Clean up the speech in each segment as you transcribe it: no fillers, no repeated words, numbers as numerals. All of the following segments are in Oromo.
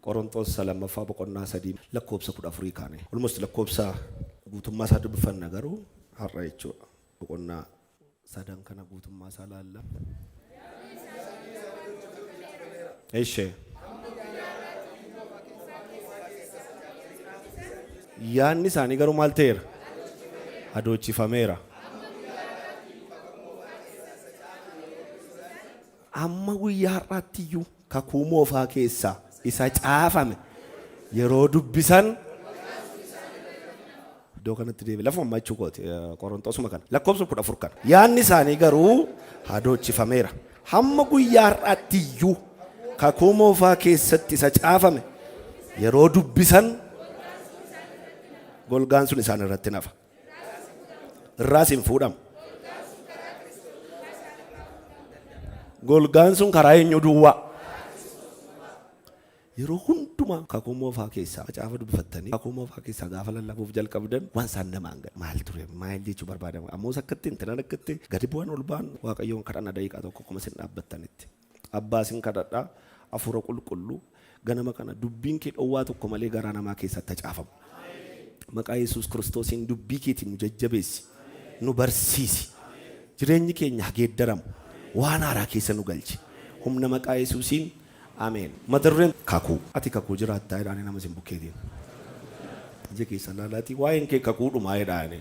Qorontos lammaffaa boqonnaa sadii lakkoobsa 14 kaane. Almost lakkoobsa guutummaa isaa dubbifanna garuu har'a jechuudha. Boqonnaa sadan kana guutummaa isaa laalla. Eeshee. Yaanni isaanii garuu maal ta'eera? Adoochifameera. Amma guyyaa har'aattiyyuu kakuu moofaa keessaa isa caafame yeroo dubbisan iddoo kanatti deebi lafa mammachuu kooti Qorontosuma kana lakkoobsa 14 kana yaanni isaanii garuu adoochifameera. Hamma guyyaa har'aattiyyuu kakuu moofaa keessatti isa caafame yeroo dubbisan golgaan sun isaan irratti nafa. Irraas hin fuudhamu. Golgaan sun karaa eenyu duwwaa. Yeroo hundumaa kakuu moofaa keessaa macaafa dubbifattanii kakuu moofaa keessaa gaafa lallabuuf jalqabdan waan isaan namaan gala. Maal ture maal jechuu barbaadama. Ammoo sakkatti intanan akkatti gadi bu'an ol ba'an waaqayyoon kadhanna daqiiqaa tokko kuma isin dhaabbattanitti. Abbaa isin kadhadhaa hafuura qulqulluu ganama kana dubbiin kee dhowwaa tokko malee garaa namaa keessatti caafamu. Maqaa Yesuus Kiristoosiin dubbii keetiin nu jajjabeessi. Nu barsiisi. Jireenyi keenya hageeddaramu. Waan haaraa keessa nu galchi. Humna maqaa Yesuusiin ameen. Mata dureen kakuu. Ati kakuu jiraattaa jedhaanii nama isin bukkeetiin. Ija keessa laalaati waa'een kee kakuu dhumaa jedhaanii.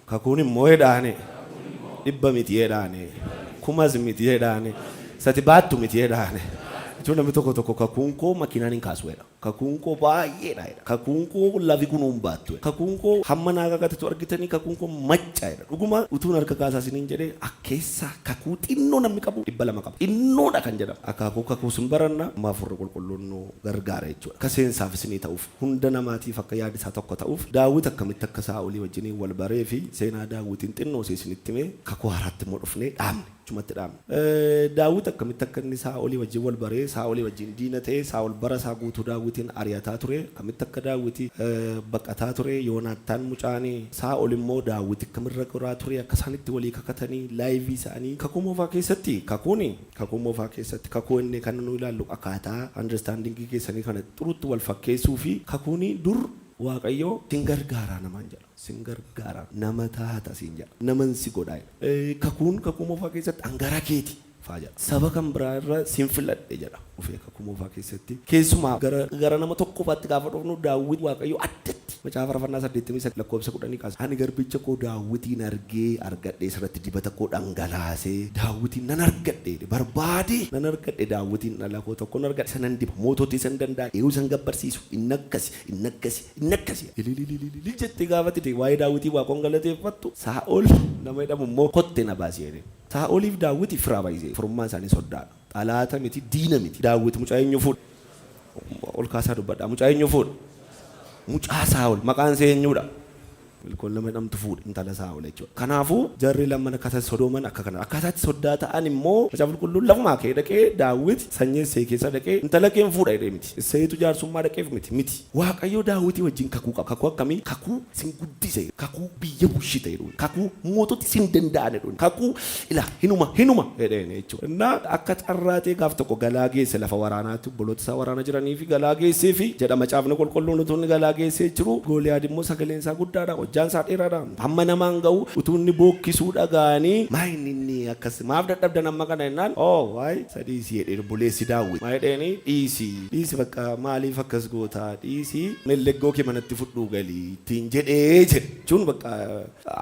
Kakuun immoo jedhaanii. 100 miti jedhaanii. 1000 miti jedhaanii. Sati baattu miti jedhaanii. Jechuun namni tokko kakuun koo makiinaan hin kaasu jedha. Kakuun koo baay'eedha jedha. Kakuun koo lafi kunuun baattu jedha. Kakuun koo hamma naa kakatatu argitanii kakuun koo macca jedha. Dhuguma utuun harka kaasaa isiniin jedhee akkeessa kakuu xinnoo namni qabu 200 qaba. Xinnoodha kan jedhamu. Akaakuu kakuu sun baranna amma hafuurri qulqulluun nu gargaara jechuudha. Akka seensaaf isinii ta'uuf hunda namaatiif akka yaada isaa tokko ta'uuf Daawit akkamitti akka Saa'olii wajjin wal baree fi seenaa Daawitiin xinnoo isinitti himee kakuu haaraatti immoo dhufnee dhaabne. Cumatti dhaabne. Daawit akkamitti akka inni Saa'olii wajjin wal baree Saa'olii wajjin diina ta'ee Saa'ol bara isaa guutuu Daawitiin ari'ataa ture. Akkamitti akka Daawit baqataa ture Yoonaataan mucaanii Saa'ol immoo Daawit akkamirra goraa ture akka isaanitti walii kakatanii laayivii isaanii kakuu moofaa keessatti kakuu moofaa keessatti kakuu inni kan nu ilaallu akkaataa understandingii keessanii kana xurutti wal fakkeessuu fi kakuuni dur Waaqayyo sin gargaara namaan jedha. Sin gargaara nama taata sin jedha. Naman si godhaa. Kakuun kakuu moofaa keessatti hangara keeti faa jedha. Saba kan biraa irra sin filadhe jedha. Ufee kakuu moofaa keessatti keessumaa gara nama tokkofaatti gaafa dhufnu Daawit Waaqayyo addatti macaafa faarfannaa 89 lakkoobsa 10 kaasa. Ani garbicha koo Daawitiin argadhee irratti dibata koo dhangalaasee Daawitiin nan argadhe barbaade nan argadhe Daawitiin dhala koo tokko nan argadhe sanan diba moototii san danda'a eewu san gabbarsiisu innakkasi ililililili jettee gaafatti waa'ee Daawitii Waaqoon galateeffattu Saa'ol nama jedhamu immoo kotte na baasee jedhe. Saa'oliif Daawit firaa baay'isee firummaan isaanii soddaadha. Xalaata miti diina miti. Daawit mucaa eenyu fuudha? Ol kaasaa dubbadhaa mucaa eenyu fuudha? Mucaa Saa'ol maqaan isaa eenyudha? Ilkoon lama namtu fuudha intala Saa'ol jechuudha. Kanaafuu jarri lama akkasa sodooman akka kana akkasaatti soddaa ta'an immoo macaafa qulqulluun lafuma kee dhaqee Daawit sanyii isaa keessa dhaqee intala kee fuudha jedhee miti. Isseetu jaarsummaa dhaqeef miti. Waaqayyo Daawitii wajjin kakuu qaba. Kakuu akkamii? Kakuu sin guddise. Kakuu biyya bulchite jedhu. Kakuu moototi sin danda'an jedhu. Kakuu hinuma jedheen jechuudha. Innaa akka carraatee gaaf tokko galaa geesse lafa waraanaatti obboloota isaa waraana jiranii fi galaa geessee fi jedha macaafni qulqulluun utuu inni galaa geessee jiru Gooliyaad immoo sagaleen isaa guddaadha. Hojjaan isaa dheeraadha. Hamma namaan ga'u utuu inni bookkisuu dhagaanii maayini inni akkas maaf dadhabdan amma kana jennaan waay sadii si jedhee buleessi Daawit. Maa jedheeni dhiisi bakka maaliif akkas gootaa dhiisi melleggoo kee manatti fudhuu galii ittiin jedhee jechuun bakka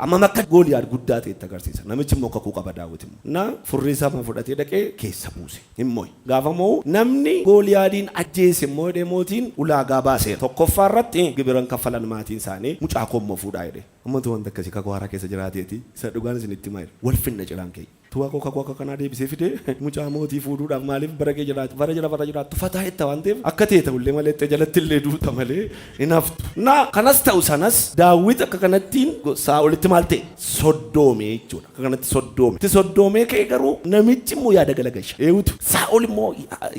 amma makka Gooliyaad guddaa ta'etti agarsiisa. Namichi immoo kakuu qaba Daawit immoo. Na furrii isaa fudhatee dhaqee keessa buuse. Immoo gaafa moo namni Gooliyaadiin ajjeese immoo jedhee mootiin ulaagaa baasee tokkoffaa irratti gibiran kaffalan maatiin isaanii mucaa koo immoo fuudhaa jedhe. Ammantu wanta akkasii kakuu haaraa keessa jiraateeti. Isa dhugaan isinitti himaa wal finna ciraan kee. Tuwaa koo kakuu akka kanaa deebisee fidee mucaa mootii fuudhuudhaaf maaliif bara kee jiraatu bara jiraatu fataa itti waan ta'eef akka ta'e ta'ullee malee itti jalatti illee duuta malee hin haftu. Na kanas ta'u sanas Daawit akka kanattiin Saa'olitti maal ta'e soddoome jechuudha. Akka kanatti soddoome. Itti soddoomee ka'e garuu namichi immoo yaada galagalcha. Eewutu Saa'ol immoo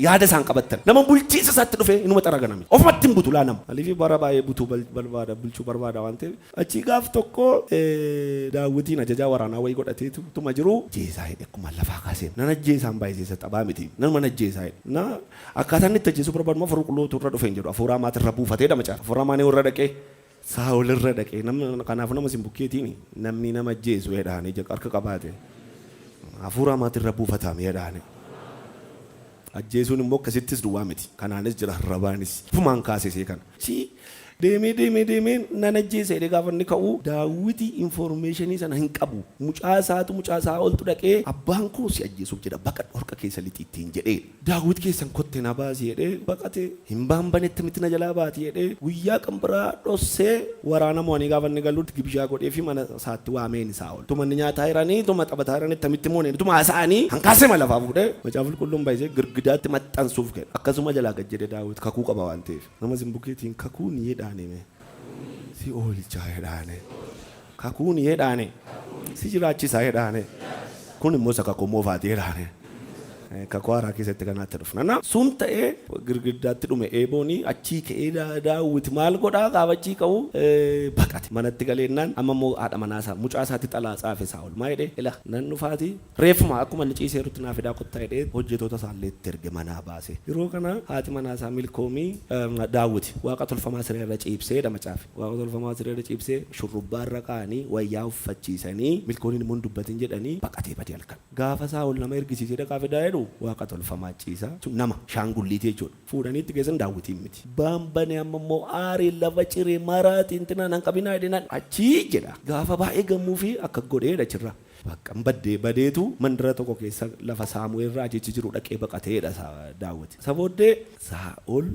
yaada isaan qabattan. Nama bulchiisa isaatti dhufee inuma xaraganame. Ofumatti hin butu laa nama. Maaliif bara baay'ee butuu bulchuu barbaada waan ta'eef achi gaaf tokko Daawitiin ajajaa waraanaa wayii godhateetu tuma jiru jeesaa jedhe akkuma lafaa kaasee nan ajjeesaan baay'isee xabaa miti nan mana ajjeesaa jedhe na akkaataan itti ajjeesuu barbaadu afur qulqulluutu irra dhufeen jedhu afuuraa maatirra buufatee dha macaa afuuraa maanii irra dhaqee Saa'ol irra dhaqee kanaaf nama simbukkeetiin namni nama ajjeesu jedhaanii harka qabaate afuuraa maatirra buufatame jedhaanii ajjeesuun immoo akkasittis duwwaa miti kanaanis jira rabaanis fumaan kaasisee kana deemee nan ajjeese jedhee gaafa inni ka'u daawwiti informationii sana hin qabu mucaa isaa oltu dhaqee abbaan koo si ajjeesuuf jedha baqa dhorka keessa lixittiin jedhee daawwit keessan kotte na baasi jedhee baqate hin baambanetti miti na jalaa baati jedhee guyyaa qambiraa dhossee waraana mo'anii gaafa inni galuutti gibishaa godhee fi mana isaatti waameen isaa ol tuma inni nyaataa jiranii tuma taphataa jiranii tamitti mooneen tuma haasa'anii hankaasee malafaa fuudhee macaafa qulqulluun baay'isee girgidaatti maxxansuuf jedhe akkasuma jalaa gad jedhee daawwit kakuu qaba waan ta'eef nama simbukkeetiin kakuu ni jedha si oolchaa jedhaane kakuun jedhaane si jiraachisaa jedhaane kun immoo isa kakuu moofaati jedhaane kakuu haaraa keessatti kanaatti dhufna sun ta'ee girgiddaatti dhume eeboonii achii ka'ee daawwiti maal godhaa gaafa achii ka'u baqate manatti galeennaan amma immoo haadha manaasaa mucaa isaatti xalaa xaafe Saa'ol maa jedhee ila nan dhufaati reeffuma akkuma inni ciiseerutti naaf fidaa kottaa jedhee hojjetoota isaallee itti erge manaa baase yeroo kana haati manaasaa milkoomii daawwiti waaqa tolfamaa sireerra ciibsee macaafe waaqa tolfamaa sireerra ciibsee shurrubbaarra kaa'anii wayyaa uffachiisanii milkooniin immoo dubbatin jedhanii baqatee badee halkan gaafa Saa'ol nama ergisiisee dhaqaa fidaa jedhu waaqa tolfamaa ciisaa nama shaangulliitii jechuudha fuudhanii itti geessan daawwitiin miti baambane amma immoo aarii lafa ciree maraatiin tinaan hanqabinaa jedhinaan achii jedha gaafa baay'ee gammuu fi akka godheedha achirra bakka badeetu mandara tokko keessa lafa Saamu'eelirraa achichi jiru dhaqee baqateedha daawwiti sabooddee Saa'ol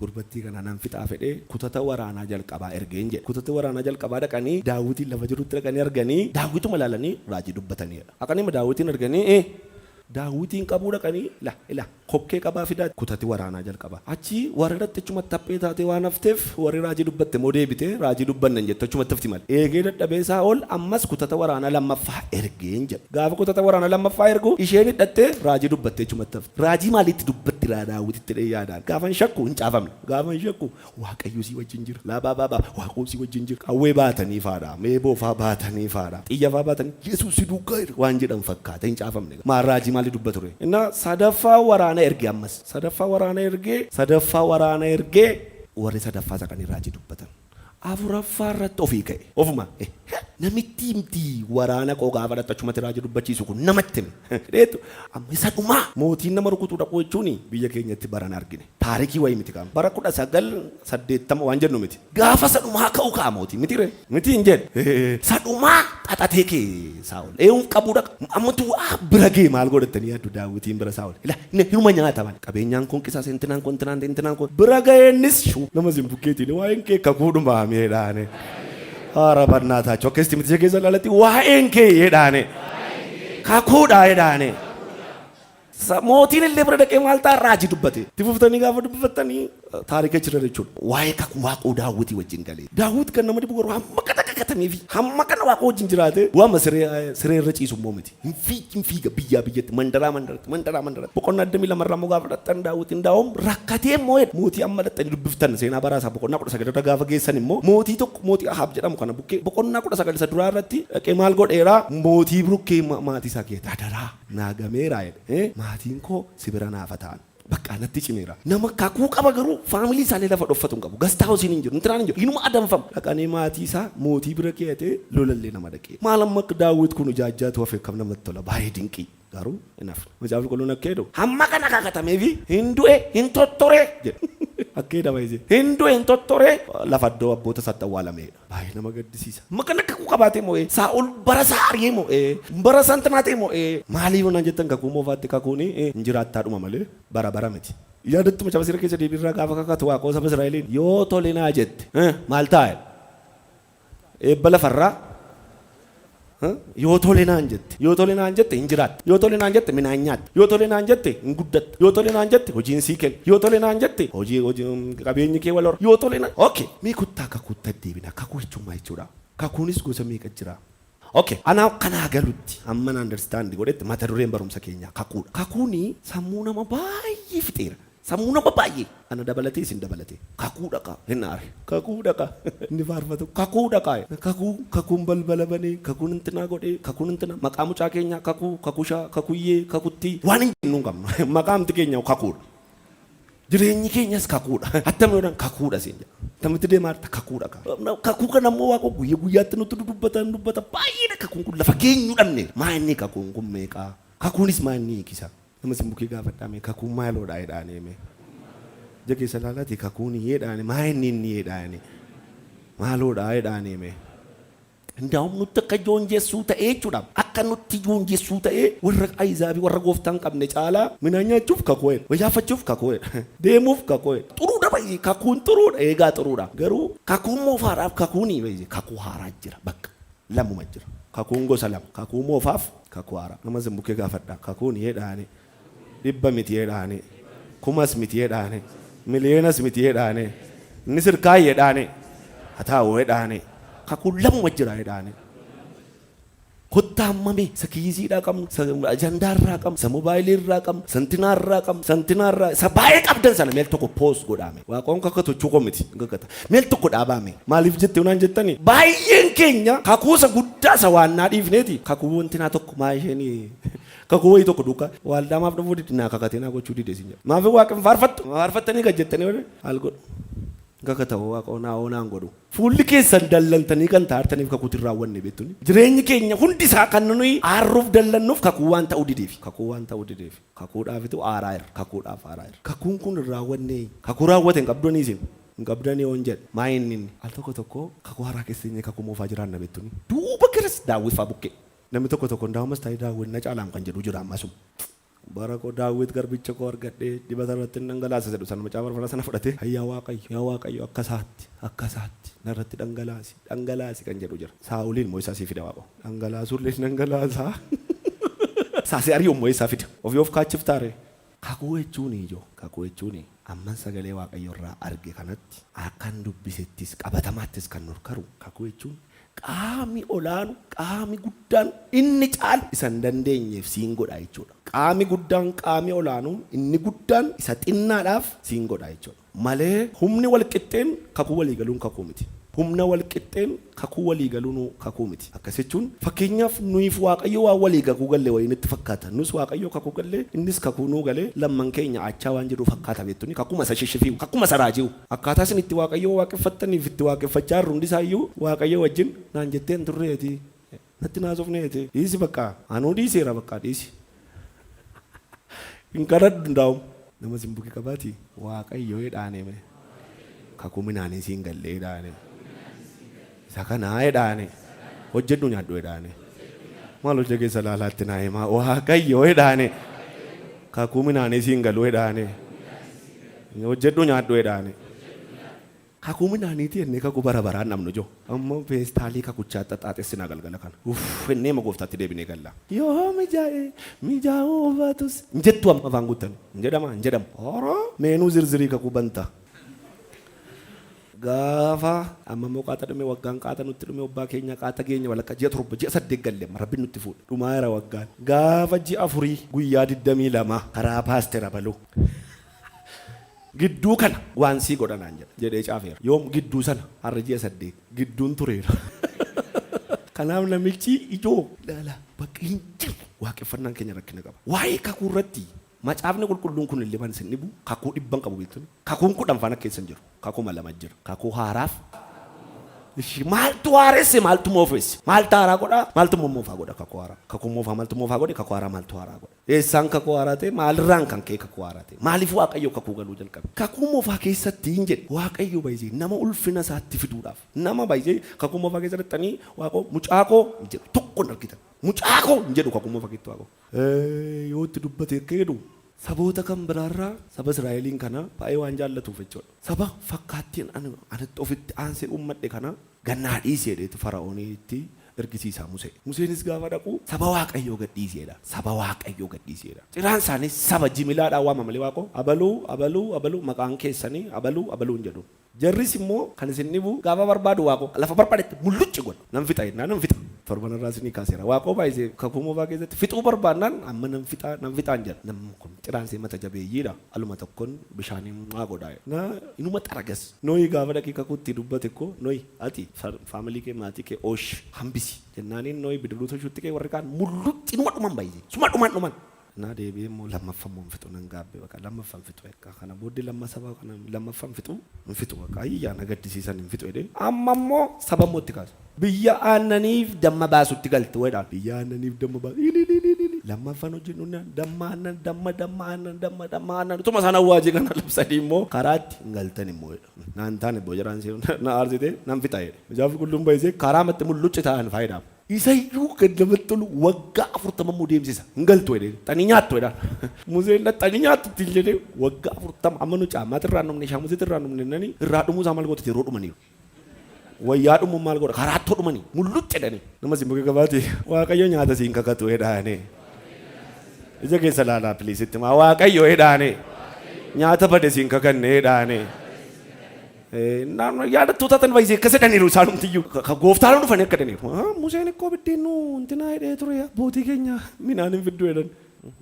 gurbattii kana nan fixaa fedhee kutata waraanaa jalqabaa ergeen jedhe kutata waraanaa jalqabaa dhaqanii daawwitiin lafa jirutti dhaqanii arganii daawwituma ilaalanii raajii dubbataniidha akkanima daawwitiin arganii daawwitiin qabuu dhaqanii ila kokkee qabaa fidaa kutati waraanaa jalqabaa achi warradatti achuma taphee taatee waan hafteef warri raajii dubbatte moo deebitee raajii dubbannan jette achuma tafti mal eegee dadhabee Saa'ol ammas kutata waraanaa lammaffaa ergeen jedhe gaafa kutata waraanaa lammaffaa ergu isheen hidhattee raajii dubbatte achuma tafti raajii maalitti dubbatti daawwititti dhee yaadaan gaafan shakku hin caafamne gaafan shakku waaqayyo si wajjin jira laabaa waaqoo si wajjin jira qawwee baatanii faadha meeboofaa baatanii faadha xiyyafaa baatanii Yesuus si duukaa waan jedhan fakkaata hin caafamne maa raajii maali dubbature inna sadaffaa waraana ergee ammas sadaffaa waraana ergee warri sadaffaa saqanii raajii dubbatan afuraffaa irratti ofii ka'e ofuma namitti himti waraana koo gaafa dhattachumatti raajii dubbachiisu kun namatti hime dheetu amma isa dhumaa mootiin nama rukutuu dhaquu jechuun biyya keenyatti baran argine taarikii wayii miti qaama bara 1980 waan jennu miti gaafa isa dhumaa ka'u kaa mootii miti hin jedhe isa dhumaa xaxatee kee Saa'ol eewun qabuu dhaqa ammatu bira gee maal godhattanii yaaddu daawwitiin bira Saa'ol ila hiruma nyaataman qabeenyaan kun qisaa sentinaan kun bira ga'eennis nama simbukkeetiin waa'een kee kakuudhumaa miidhaane Ara barnaataachuu akkasitti miti keessa laalatti waa'een kee jedhaane kakuudhaa jedhaane mootiin illee bira dhaqee maal ta'a raajii dubbate itti fuftanii gaafa dubbatanii taarika jira jechuudha waa'ee kakuu waaqoo daawwitii wajjin galee daawwiti kan nama dhibu garuu hamma kana kakatanii fi hamma kana waaqoo wajjin jiraate waama siree irra ciisu immoo miti hin fiiga biyyatti mandaraa boqonnaa 22 immoo gaafa dhaqxan daawwitiin daawwom rakkatee immoo mootii amma dhaqxanii dubbiftan seenaa baraasaa boqonnaa 19 gaafa geessan immoo mootii tokko mootii Ahaab jedhamu kana bukkee boqonnaa 19 isa duraa irratti dhaqee maal godheeraa mootii bukkee maatii isaa keessa daadaraa naagameeraa jedhe maatiin koo sibira naafa ta'an bakka natti cimeera nama kakuu qaba garuu faamilii isaanii lafa dhoffatu hin qabu gastaa hosiin hin jiru intiraan hin jiru inuma adamfama dhaqanii maatii isaa mootii bira keeyatee lolallee nama dhaqee maal amma daawwit kun jaajjaatu hafe kam namatti tola baay'ee dinqii garuu inaaf macaafa qulqulluun akka jedhu hamma kana kakatameefi hin du'e hin tottore jedhe akkee dabaise hin du'e hin tottore lafa iddoo abboota isaatti awwaalameedha baay'ee nama gaddisiisa amma kana kakuu qabaatee moo'ee Saa'ol bara isaa ari'ee moo'ee bara santanaatee moo'ee maaliif naan jettan kakuu moofaatti kakuuni hin jiraattaa dhuma malee bara miti yaadattu macaafa sirra keessa deebiirraa gaafa kakatu waaqoo saba Israa'eliin yoo tole naa jette maal taa'e eebba lafarraa yoo tole naan jette hin jiraatta yoo tole naan jette midhaan nyaatta yoo tole naan jette hin guddatta yoo tole naan jette hojiin sii kenna yoo tole naan jette hojii qabeenyi kee wal hora yoo tole naan okay mee kuttaa kakuutti deebina kakuu jechuun maal jechuudha kakuunis gosa meeqa jira okay ana kana galutti amma understand godhetti mata dureen barumsa keenyaa kakuudha kakuuni sammuu nama baay'ee fixeera sammuu nama baay'ee ana dabalatee isin dabalatee kakuu dhaqa hin aare kakuu dhaqa inni faarfatu kakuu dhaqa kakuun balbala banee kakuun intina godhee kakuun intina maqaa mucaa keenya kakushaa kakuyyee kakuttii waan hin jennu qabna maqaamti keenya kakuudha jireenyi keenyas kakuudha attamiidhaan kakuudha siin jedha tamitti deemaa kakuudha kakuu kana immoo waaqoo guyyaatti nutti dubbata baay'eedha kakuun kun lafa keenyu dhabne maa inni kakuun kun meeqaa kakuunis maa inni eegisa nama simbukii gaafadhaame kakuun maaloodhaa jedhaanee jakeessa laalaati kakuun jedhaane maa inni jedhaane maaloodhaa jedhaanee Ndaum nutti akka joonjessuu ta'ee jechuudha. Akka nutti joonjessuu ta'ee warra Ayizaabii warra gooftaan qabne caalaa midhaan nyaachuuf kakuudha. Wayyaafachuuf kakuudha. Deemuuf kakuudha. Xuruudha baay'ee kakuun xuruudha. Eegaa xuruudha. Garuu kakuun moofaadhaaf kakuunii baay'ee kakuu haaraa jira bakka lamuma jira. Kakuun gosa lama. Kakuu moofaaf kakuu haaraa. Nama simbukee gaafadha. Kakuun jedhaane 100 miti jedhaane 1000 miti jedhaane miliyoonas miti jedhaane inni sirkaa jedhaane hataa'uu jedhaane. Kakuu lamuma jira jedhaane kottaamame sa kiisiidhaa qabnu sa ajandaarraa qabnu sa moobaayiliirraa qabnu santinaarraa sa baay'ee qabdan sana meel tokko poos godhaame waaqoon kakka tochuu komiti meel tokko dhaabaame maaliif jettee unaan jettanii baay'een keenya kakuusa guddaa sa waannaa dhiifneeti kakuu wantinaa tokko maa isheenii kakuu wayii tokko duukaa waaldaamaaf dhufuu didinaa kakateenaa gochuu dideesin jedha maafi waaqin faarfattanii kan jettanii haal godhu Gaka ta'uu waaqoonaa oonaan godhu. Fuulli keessan dallantanii kan taartaniif kakuutiin raawwanne beektuni. Jireenyi keenya hundi isaa kan nuyi aarruuf dallannuuf kakuu waan ta'uu dideef. Kakuudhaafitu aaraa jira. Kakuudhaaf aaraa jira. Kakuun kun raawwanne. Kakuu raawwate hin qabdanii isin. Hin qabdanii oon jedhe. Maa inni al tokko kakuu haaraa keessatti kakuu moofaa jiraan na beektuni. Duuba keras daawwifaa buqqee. Namni tokko daawwamas taa'ee daawwanna caalaan kan jedhu jira ammasuma. Barako daawwit garbicha koo argadhee dibata irratti dhangalaasa jedhu sana macaa barbaada sana fudhatee yaa waaqayyo akkasaatti narratti dhangalaasi kan jedhu jira. Saa'uliin moo isaa fida waaqo dhangalaasuullee dhangalaasaa saasii ari'uun moo isaa fida ofii of kaachiftaare. Kakuu jechuun amman sagalee waaqayyo irraa arge kanatti akkan dubbisettis qabatamaattis kan nurkaru kakuu jechuun qaami olaanu qaami guddaan inni caalu isa hin dandeenyeef siin godha jechuudha. Qaami guddaan qaami olaanuun inni guddaan isa xinnaadhaaf siin godha jechuudha. Malee humni wal qixxeen kakuu walii galuun kakuu miti. Humna wal qixxeen kakuu walii galuun kakuu miti. Akkas jechuun fakkeenyaaf nuyiif waaqayyo waan walii kakuu galle wayii nutti fakkaata. Nus waaqayyo kakuu galle innis kakuu nuu galee lamman keenya achaa waan jedhu fakkaata beektuni kakuma isa shishifiu kakuma isa raajiu. Akkaataa isin itti waaqayyo waaqeffattaniif itti waaqeffachaa jirru hundisaayyuu waaqayyo wajjin naan jetteen turreeti. Natti naasofneeti. Dhiisi bakka anuu dhiiseera bakka dhiisi. Hin kadhadhu hundaa'u nama simbukii qabaati waaqayyo jedhaane kakuu minaanii siin gallee jedhaane. Isa kanaa jedhaane hojjedhu nyaadhu jedhaane maal hojja keessa laalaatti naa himaa waaqayyo jedhaane kakuu minaanii siin galuu jedhaane hojjedhu nyaadhu jedhaane kakuu minaaniiti jennee kakuu bara baraan namnu jo ammoo peestaalii kakuchaa xaxaaxessinaa galgala kana innee ma gooftaatti deebinee galla yoo mijaa'uu baatus jettu amma afaan guutan hin jedhamu horo meenuu zirzirii kakuu banta. Gaafa amma immoo qaata dhume waggaan qaata nutti dhume obbaa keenya qaata keenya walakka ji'a 7 ji'a 8 galle rabbiin nutti fuudha dhumaa jira waggaan gaafa ji'a 4 guyyaa 22 karaa paastera baluu gidduu kana waan sii godhanaan jedhee caafeera yoom gidduu sana har'a ji'a 8 gidduun tureera kanaaf namichi ijoo laala bakka hin jiru waaqeffannaan keenya rakkina qaba waa'ee kakuu irratti. Macaafni qulqulluun kun illee waan isin dhibu kakuu 100 qabu beektuni. Kakuun 10 faana keessa jiru. Kakuu 2 jira. Kakuu haaraaf. Maaltu haaresse maaltu moofesse. Maaltu haaraa godha maaltu moofaa godha kakuu haaraa. Kakuu moofaa maaltu moofaa godhe kakuu haaraa maaltu haaraa godha. Eessaan kakuu haaraa ta'e maalirraan kan ka'e kakuu haaraa ta'e. Maaliif waaqayyo kakuu galuu jalqabe. Kakuu moofaa keessatti hin jedhe waaqayyo baay'ee nama ulfina isaatti fiduudhaaf. Nama baay'ee kakuu moofaa keessa dhaqanii waaqoo mucaaqoo hin jedhu tokko hin argitan. Mucaaqoo hin jedhu kakuu moofaa keessatti waaqoo. Yoo itti dubbate keedu saboota kan biraarraa saba Israa'eliin kana baay'ee waan jaallatuuf jechuudha. Saba fakkaattiin anatti ofitti aansee uummadhe kana gannaa dhiiseedha fara'oonitti ergisiisaa Musee. Museenis gaafa dhaqu saba waaqayyoo gadhiiseedha. Saba waaqayyoo gadhiiseedha. Ciraan isaanii saba jimilaadhaan waamamalee waaqoo abaluu maqaan keessanii abaluu hin jedhu. Jarris immoo kan isin dhibu gaafa barbaadu waaqoo lafa barbaadetti mullucci godhu. Nan fixa torban irraa isinii kaaseera. Waaqoo baay'isee kakuu moofaa keessatti fixuu barbaannaan amma nam fixaan jedha. Namni kun ciraansee mata jabeeyyiidha. Aluma tokkoon bishaaniin waa godhaa. Na inuma xaragas. Nooyi gaafa dhaqee kakuutti dubbate ko nooyi ati faamilii kee maatii kee oosh hambisi jennaaniin nooyi bidiruutu shutti kee warri kaan mullutti inuma dhuman baay'isee. Suma dhuman. Na deebi'ee immoo lammaffammoo hin fixu nan gaabbee bakka lammaffan fixu egaa kana booddee lammasabaa kana lammaffan fixu hin fixu bakka ayyaa na gaddisiisan hin fixu jedhee amma immoo sabammoo itti kaasu biyya aannaniif damma baasutti galte wedhaan biyya aannaniif damma baasu lammaffan hojjennu damma aannan utuma sana waajee kana labsanii immoo karaatti hin galtan immoo naan taane boojaraan na aarsitee nan fixa jedhe jaafi qulluun baay'isee karaa matti mullucci ta'an faayidaam. Isayyuu gad namatti tolu waggaa 40 deemsisa hin galtu jedhee xanii nyaattu jedhaan museen xanii nyaattutti jedhee waggaa 40 amma nu caammaatti irraa dhumne shaamusitti irraa dhumne nani irraa dhumuu isaa maal godhate yeroo dhumaniiru wayyaa dhumuun maal godha karaatti dhumanii mullucci jedhanii namas immoo gabaate waaqayyo nyaata siin kakatu jedhaane ija keessa laalaa piliisitti maa waaqayyo jedhaane nyaata bade siin kakanne jedhaane. Yaadatu taatan baay'ee akka sedaniiru isaanumtiyyuu ka gooftaan dhufanii akka daniiru. Museen ikkoo biddeennu intinaa hidhee ture abbootii keenya minaan hin fiddu jedhan.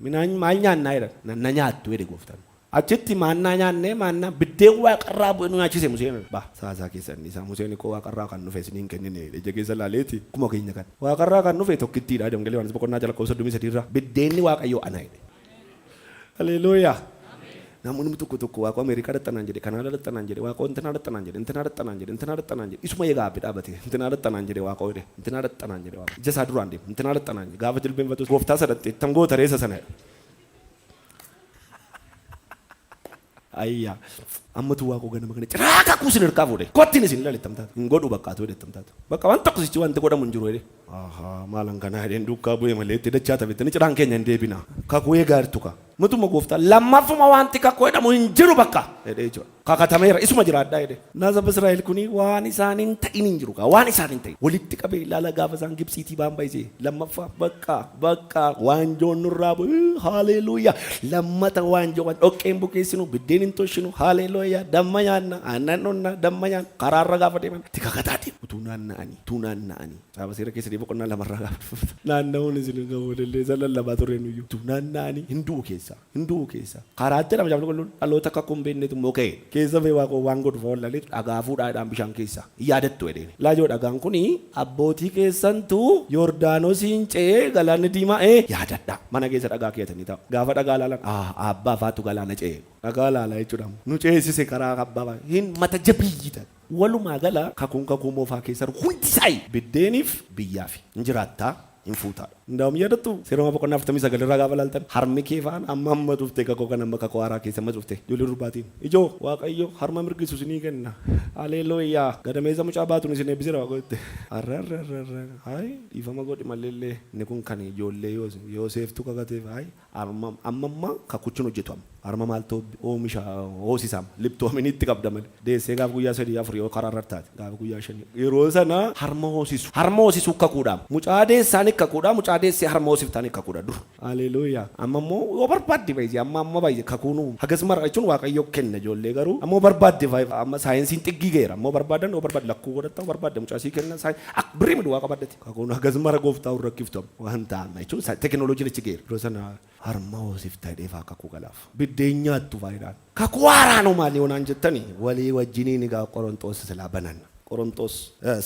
Minaan maal nyaannaa jedhan. Na nyaattu jedhe gooftaan. Achitti maannaa nyaannee maannaa biddeen waaqarraa bu'ee nu nyaachise Museen. Ba saasaa keessan isaa Museen ikkoo waaqarraa kan dhufe isiniin kennine ija keessa laaleeti kuma keenya kan. Waaqarraa kan dhufe tokkittiidha Damgalee Yohaannis boqonnaa jala koo 33 irraa biddeenni waaqayyoo ana jedhe. Haleluuyaa. Namoonni tokko waaqoo Ameerikaa dhadhanaan jedhe Kanaadaa dhadhanaan jedhe waaqoo intinaa dhadhanaan jedhe isuma eegaa abbi dhaabate intinaa dhadhanaan jedhe waaqoo jedhe intinaa dhadhanaan jedhe waaqoo ija isaa duraan deemu intinaa dhadhanaan jedhe gaafa jilbeenfatu gooftaa sadatti ittan goota reessa sana ayyaa ammatu waaqoo ganama kana ciraa kakuu isin hirkaa fuudhe kottiin isin ilaali tamtaatu hin godhu bakkaatu jedhe tamtaatu bakka waan tokkosichi wanti godhamu hin jiru jedhe maalan kanaa jedheen duukaa bu'ee malee itti dachaa taphettani ciraan keenya hin deebina kakuu eegaa jirtu ka mutuma gooftaa lammaffuma wanti kakuu jedhamu hin jiru bakka jedhee jechuudha kakatameera isuma jiraadhaa jedhe naasaba Israa'el kuni waan isaan hin ta'in hin jiru kaa waan isaan hin ta'in walitti qabee ilaala gaafa isaan Gibsiitii baan baay'isee lammaffaa bakka waanjoon nurraa bu'ee haaleluuyaa lammata waanjoo dhoqqeen bukeessinu biddeen hin toshinu haaleluuyaa damma nyaanna aannan dhonna damma nyaanna karaarra gaafa deeman itti kakataa deemu utuu naanna'anii saaba seera keessa deemu qonnaa lamarraa gaafa naanna'uun isin gamoodillee salan lamaa turre nuyyuu utuu naanna'anii hinduu keessa karaatti dhama jaafni qolloon dhaloota akka kun beekneetu immoo ka'e keessa bee waaqoo waan godhu fa'aa dhagaa fuudhaadhaan bishaan keessa yaadattu jedheen laajoo dhagaan kuni abbootii keessantu Yordaanosiin ce'ee galaanni diimaa yaadadha mana keessa dhagaa keetanii ta'u gaafa dhagaa laalan abbaa faatu galaana ce'e dhagaa laalaa jechuudha nu ceesise karaa abbaa hin mata jabiyyita walumaa gala kakuu moofaa keessa hundi isaayi biddeeniif biyyaaf hin jiraattaa hin fuutaadha. Ndaam yaadatu seerama boqonnaa 49 irraa gaafa laaltan harmi kee faan amma dhufte kakoo kan amma kakoo haaraa keessa amma dhufte ijoollee durbaatiin ijoo waaqayyo harma mirgisu isinii kenna haleluuyaa gadameessa mucaa baatuun isin eebbisira waaqotte arrarrarrarra hayi dhiifama godhi malleellee inni kun kan ijoollee Yooseeftu kakateef hayi amma kakuchuun hojjetu amma harma maaltoo oomisha hoosisam liptoominitti qabda malee deessee gaafa guyyaa 3-4 yoo karaa irratti gaafa guyyaa 5 yeroo sana harma hoosisu kakuudhaam mucaa deessaan kakuudhaa mucaa deessee harma hoosiftaan kakuudha dur haleluuyaa amma immoo yoo barbaadde baay'ee amma baay'ee kakuunu hagas mara jechuun waaqayyo kenna ijoollee garuu ammoo barbaadde amma saayinsiin xiggii geera ammoo barbaadan yoo barbaadde lakkuu godhatta barbaadde mucaa sii kenna birrii midhu waaqa baddati kakuunu hagas mara gooftaa rakkiftu wanta amma jechuun teekinooloojiin achi geera yeroo sana harma hoosiftaa dheefaa kakuu galaaf biddeen nyaattu faayidaan kakuu haaraanoo maali yoonaan jettani walii wajjiniin egaa Qorontoos silaa banan Qorontoos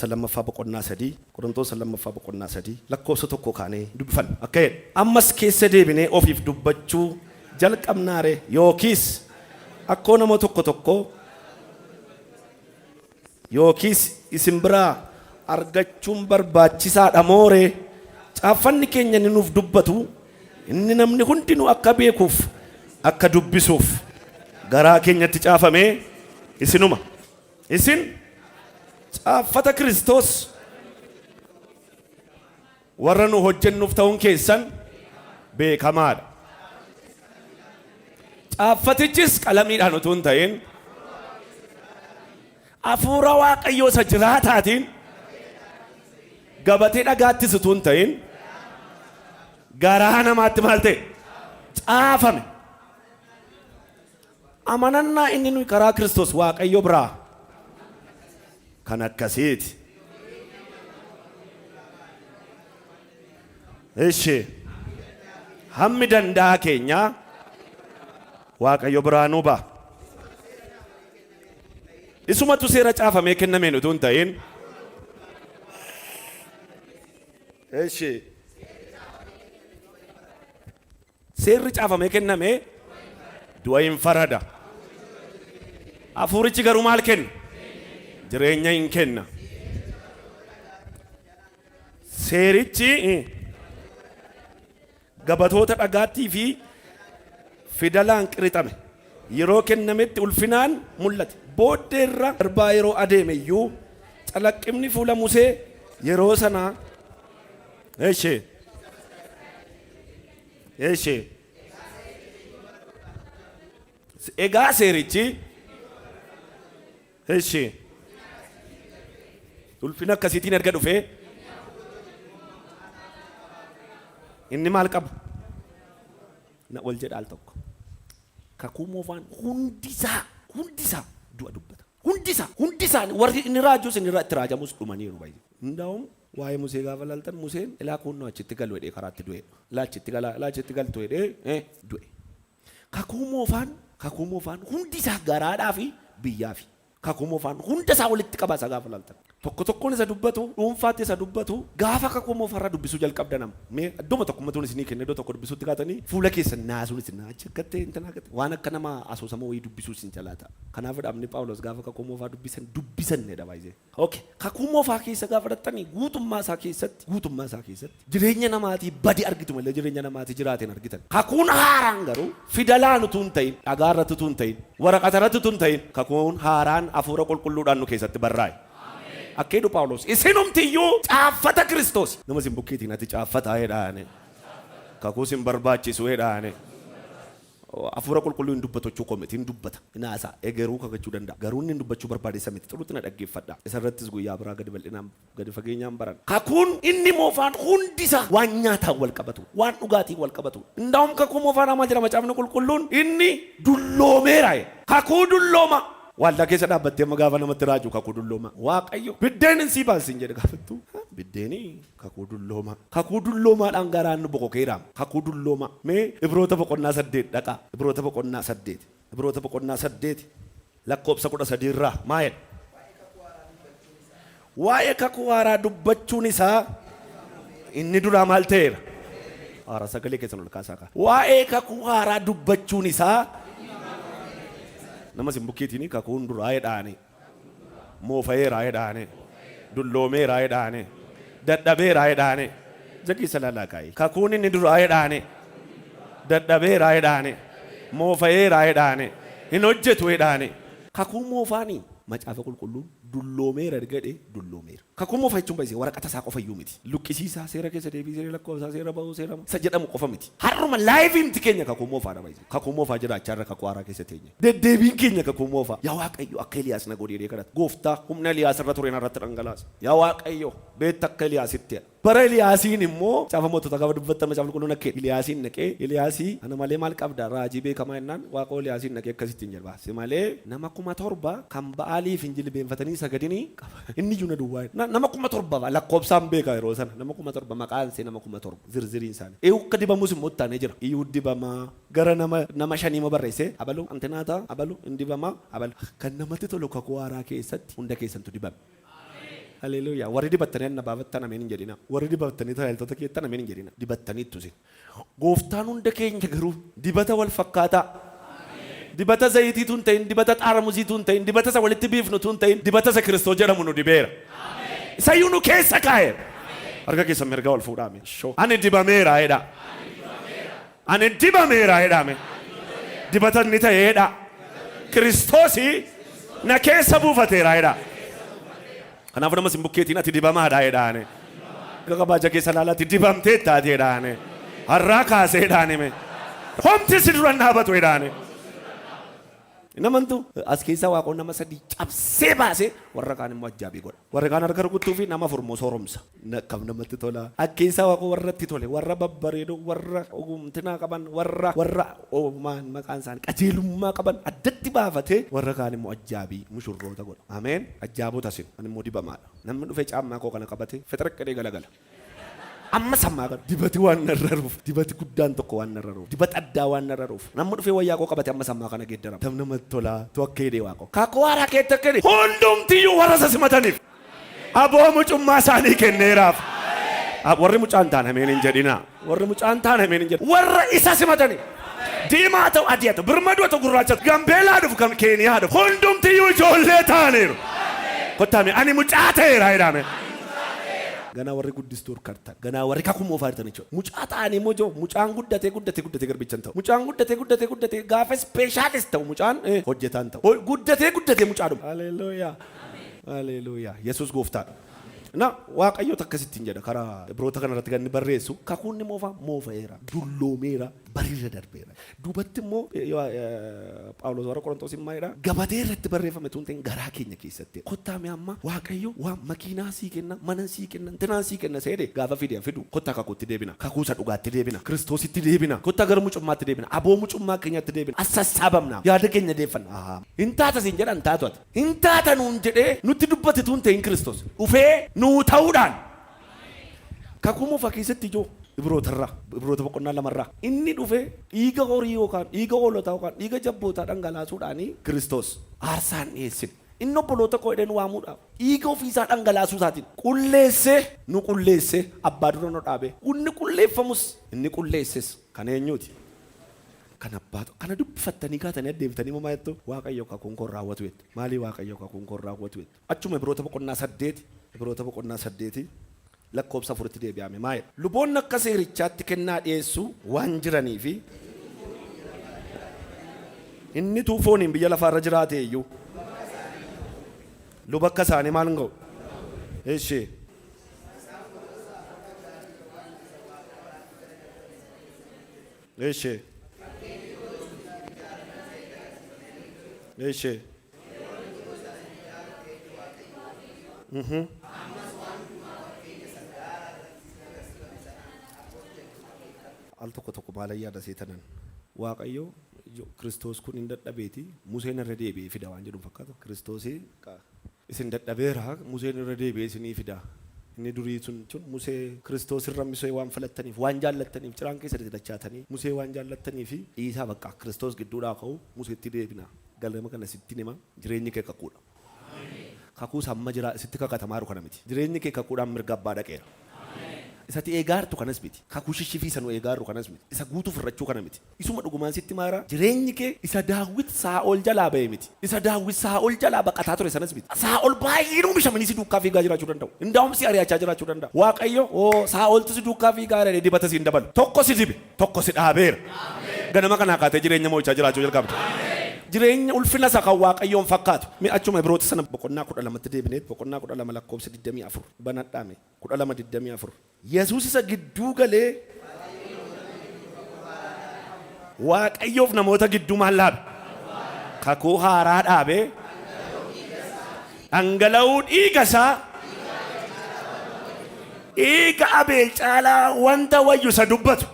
salamaffaa boqonnaa 3 lakkoofsa tokko kaanee dubbifan akka jedhe ammas keessa deebinee ofiif dubbachuu jalqabnaare yookiis akkoo nama tokko yookiis isin biraa argachuun barbaachisaadha mooree caaffanni keenya ni nuuf dubbatu inni namni hundinuu akka beekuuf akka dubbisuuf garaa keenyatti caafamee isinuma isin caaffata Kiristoos warra nu hojjennuuf ta'uun keessan beekamaadha. Caaffatichis qalamiidhaan utuu hin ta'in hafuura Waaqayyoo isa jiraataatiin gabatee dhagaattis utuu hin ta'in garaa namaatti maal ta'e caafame. Amanannaa inni nuyi karaa Kiristoos Waaqayyo biraa kan akkasiiti. Ishi. Hammi danda'a keenya Waaqayyo biraanuu ba'a. Isumatu seera caafamee kennameen utuu hin ta'in. Ishi. Seerri caafamee kennamee du'a hin farada. Hafuurichi garuu maal kenna? Jireenya hin kenna. Seerichi gabatoota dhagaattii fi fidalaan qirixame yeroo kennametti ulfinaan mul'ate. Booddeerra darbaa yeroo adeeme iyyuu calaqqimni fuula Musee yeroo sanaa egaa seerichi ulfina akkasiitiin erga dhufee inni maal qaba? Na wal jedha al tokko. Kakuu moofaan hundisaa du'a dubbata. Hundisaa warri inni raajus inni irratti raajamus dhumaniiru baay'ee. Hundaa'uun waa'ee Musee gaafa laaltan Museen ilaa kunnoo achitti galu jedhee karaatti du'e. Laachitti galtu jedhee du'e. Kakuu moofaan hundisaa garaadhaa fi biyyaa fi kakuu moofaan hundasaa walitti qaba isa gaafa laaltan. Tokkoon isa dubbatu, dhuunfaatti isa dubbatu, gaafa kakuu moofarraa dubbisuu jalqabda nama. Mee adduma tokkummatuun isinii kenne iddoo tokko dubbisuutti kaatanii fuula keessan naasuun isin naachi akkattee intana akkattee waan akka nama asoosama wayii dubbisuu isin jalaata. Kanaaf dhaabni Phaawulos gaafa kakuu moofaa dubbisan jedha baay'ee. Okay, kakuu moofaa keessa gaafa dhattanii guutummaa isaa keessatti jireenya namaatii badi argitu malee jireenya namaatii jiraateen argitan. Kakuun haaraan garuu fidalaan utuu hin ta'in, dhagaarratti utuu hin ta'in, waraqatarratti utuu hin ta'in, kakuun haaraan hafuura qulqulluudhaan nu keessatti barraa'e. Akkeedu Phaawulos isinumtiyyuu caaffata Kiristoos. Nama sin bukkeetiin ati caaffataa jedhaane. Kakuu sin barbaachisu jedhaane. Hafuura qulqulluu hin dubbatu komiti hin dubbata. Inaasaa egeruu kakachuu danda'a. Garuu inni dubbachuu barbaadessa miti. Xuruutti na dhaggeeffadha. Isarrattis guyyaa biraa gadi bal'inaan gadi fageenyaan baran. Kakuun inni moofaan hundisa waan nyaataan wal qabatu, waan dhugaatiin wal qabatu. Indaa'um kakuu moofaan hamaa jira macaafni qulqulluun inni dulloomeera. Kakuu dullooma. Waldaa keessa dhaabbattee amma gaafa namatti raaju kakuu dullooma. Waaqayyo biddeen sii baasin jedhe gaafattu. Biddeeni kakuu dullooma. Kakuu dulloomaadhaan garaan nu boqokeera. Kakuu dullooma. Mee Ibroota boqonnaa 8 dhaqa. Ibroota boqonnaa 8 lakkoobsa 13 irraa maal jedha? Waa'ee kakuu haaraa dubbachuun isaa inni duraa maal ta'eera? Haara sagalee keessan ol kaasaa kaa. Waa'ee kakuu haaraa dubbachuun isaa nama sin bukkeetiin kakuun duraa jedhaane moofa'eeraa jedhaane dulloomeeraa jedhaane dadhabeeraa jedhaane jaqiisa laalaa kaayee kakuun inni duraa jedhaane dadhabeeraa jedhaane moofa'eeraa jedhaane hin hojjetu jedhaane kakuu moofaanii macaafa qulqulluun dulloomeera jedhee dulloomeera. Kakuu moofaa jechuun baay'ee waraqata isaa qofa iyyuu miti. Luqqisiisaa seera keessa deebii seera lakkoofsaa seera bahuu seera isa jedhamu qofa miti. Har'uma laayivii miti keenya kakuu moofaadha baay'ee. Kakuu moofaa jiraachaa irra kakuu haaraa keessa teenya. Deddeebiin keenya kakuu moofaa. Yaa Waaqayyo akka Eliyaas na godhee kadhata. Gooftaa humna Eliyaas irra ture irratti dhangalaasa. Yaa Waaqayyo beekta akka Eliyaasitti. Bara Eliyaasiin immoo caafa mootota gaafa dubbattan macaafa qulqulluun akka Eliyaasiin naqee Eliyaasii ana malee maal qabda raajii beekamaa jennaan Waaqa Eliyaasiin naqee akkasitti hin jedhaa. Si malee nama 7,000 kan Ba'aaliif hin jilbeenfatanii sagadinii qaba. Inni iyyuu na duwwaa. Nama 7,000 lakkoobsaan beekaa yeroo sana nama 7,000 maqaan isaa nama 7,000 zirziriin isaanii. Akka dibamus immoo taanee jira. Iyyuu dibamaa gara nama 5 barreessee abaluu antinaata abaluu hin dibamaa abaluu kan namatti tolu kakuu haaraa keessatti hunda keessantu dibame. Haleluuyaa. Warri dibattanii na baafattan ameen hin jedhina. Warri dibattanii tajaajiltoota keessan ameen hin jedhina. Dibattanii ittusin. Gooftaan hunda keenya garuu dibata wal fakkaataa. Dibata zayitiitu hin ta'in, dibata xaaramusiitu hin ta'in, dibata isa walitti biifnutu hin ta'in, dibata isa Kiristoos jedhamu nu dibeera. Isayyuu nu keessa kaa'eera. Harka keessa mirgaa ol fuudhaame. Ani dibameera jedha. Ani dibameera jedhame. Dibata inni ta'eedha. Kiristoosii na keessa buufateera jedha. Kanaaf nama sin bukkeetiin ati dibamaadha jedhaane. Gagabaaja keessa laalaatti dibamtee taate jedhaane. Harraa kaasee jedhaane. Homti si dura dhaabatu jedhaane. Namantu as keessa Waaqoon nama 3 cabsee baasee warra kaan immoo ajjaabii godha. Warra kaan harka rukuttuu fi nama furmoo sooromsa. Akkam namatti tola. As keessa Waaqoo warratti tole, warra babbareedoo, warra ogummaa qaban, warra oomaan maqaan isaanii qajeelummaa qaban addatti baafatee warra kaan immoo ajjaabii mushurroota godha. Ameen. Ajjaaboota sin ani immoo dibamaadha. Namni dhufee caammaa koo kana qabate fexreqqadee galagala. amma sammaa kan dibati waan narraruuf dibati guddaan tokko waan narraruuf dibati addaa waan narraruuf namni dhufee wayyaa koo qabate amma sammaa kana geeddaram tam namatti tolaa tu akka hidhee waaqoo kaakoo haaraa keetta kenne hundumtiyyuu warra isa simataniif aboo mucummaa isaanii kenneeraaf warri mucaan taane ameen hin jedhina warri mucaan taane ameen hin jedhina warra isa simataniif diimaa ta'u adii haa ta'u birmaduu haa ta'u gurraacha gambeelaa dhufu kan keeniyaa dhufu hundumtiyyuu ijoollee taaneeru kottaame ani mucaa ta'eera jedhame ganaa warri guddistuu harkartan ganaa warri kakumoo faartan jechuudha mucaa ta'anii immoo mucaan guddatee garbichan ta'u mucaan guddatee gaafa speeshaalis ta'u mucaan hojjetaan ta'u guddatee mucaadhuma haleluuyaa yesus gooftaadha na waaqayyo takkasittiin jedha karaa Ibroota kanarratti kan barreessu kakuunni moofa'eera dulloomeera bariirra darbeera duubatti immoo Phaawulos warra Qorontos immoo jedha gabatee irratti barreeffame tuunteen garaa keenya keessatti kottaame amma waaqayyo waan makiinaa sii kenna mana sii kenna tinaan sii kenna seede gaafa fidu kottaa kakuutti deebina kakuusa dhugaatti deebina kiristoositti deebina kottaa gara mucummaatti deebina aboo mucummaa keenyatti deebina assassaabamna yaada keenya deeffanna hin taata siin jedha hin taatu ati hin taata nuun jedhee nutti dubbate tuunteen Kiristoos dhufee nuu ta'uudhaan kakuu fakkiisatti ijoo Ibroota boqonnaa lamarraa inni dhufee dhiiga horii yookaan dhiiga hoolotaa yookaan dhiiga jabbootaa dhangalaasuudhaanii Kiristoos aarsaan dhiyeessine inni obboloota koo jedhee nu waamuudhaaf dhiiga ofiisaa dhangalaasuu isaatiin nu qulleessee abbaa dura nu dhaabee inni qulleeffamus inni qulleesses kan eenyuuti kan abbaatu kana dubbifattanii kaatanii addeebitanii mamaa jettu waaqayyo kakuun koo raawwatu jettu maalii waaqayyo kakuun koo raawwatu jettu achuma Ibroota boqonnaa 8 lakkoobsa 4tti deebi'ame maayee luboonni akka seerichaatti kennaa dhiyeessu waan jiranii fi inni tuufooniin biyya lafaarra jiraate iyyuu luba akka isaanii maal hin ga'u eeshee al tokko maal yaada seetanan waaqayyo Kiristoos kun hin dadhabeeti Museen irra deebi'ee fida waan jedhu fakkaata Kiristoosii isin dadhabeera Museen irra deebi'ee isinii fida inni durii sun Musee Kiristoos irra misee waan filattaniif waan jaallattaniif ciraan keessatti dachaatanii Musee waan jaallattaniif dhiisaa bakka Kiristoos gidduudhaa ka'u Museetti deebina galma kana sitti nima jireenyi kee kakuudha kakuu samma jira sitti kakatamaa kana miti jireenyi kee kakuudhaan mirga abbaa dhaqeera isatti eegaartu kanas miti kakuu shishifii eegaaru kanas miti isa guutuuf irrachuu kana miti isuma dhugumaan sitti maara jireenyi kee isa Daawit Saa'ol jalaa ba'e miti isa Daawit Saa'ol jalaa baqataa ture sanas miti Saa'ol baay'ee oomishamanii si duukaa fiigaa jiraachuu danda'u indaa'um si ari'achaa jiraachuu danda'a waaqayyo Saa'oltu si duukaa fiigaa reedee dibata si hin dabalu tokko si dibe tokko si dhaabeera ganama kanaa kaatee jireenya mo'ichaa jiraachuu jalqabda jireenya ulfina isaa kan waaqayyoon fakkaatu mi achuma Ibroota sana boqonnaa 12tti deebineet boqonnaa 12 lakkoobsa 24 banadhaame 12:24 Yesuus isa gidduu galee waaqayyoof namoota gidduu maal dhaabe kakuu haaraa dhaabe dhangala'uu dhiiga isaa dhiiga Abeel caalaa wanta wayyu isa dubbatu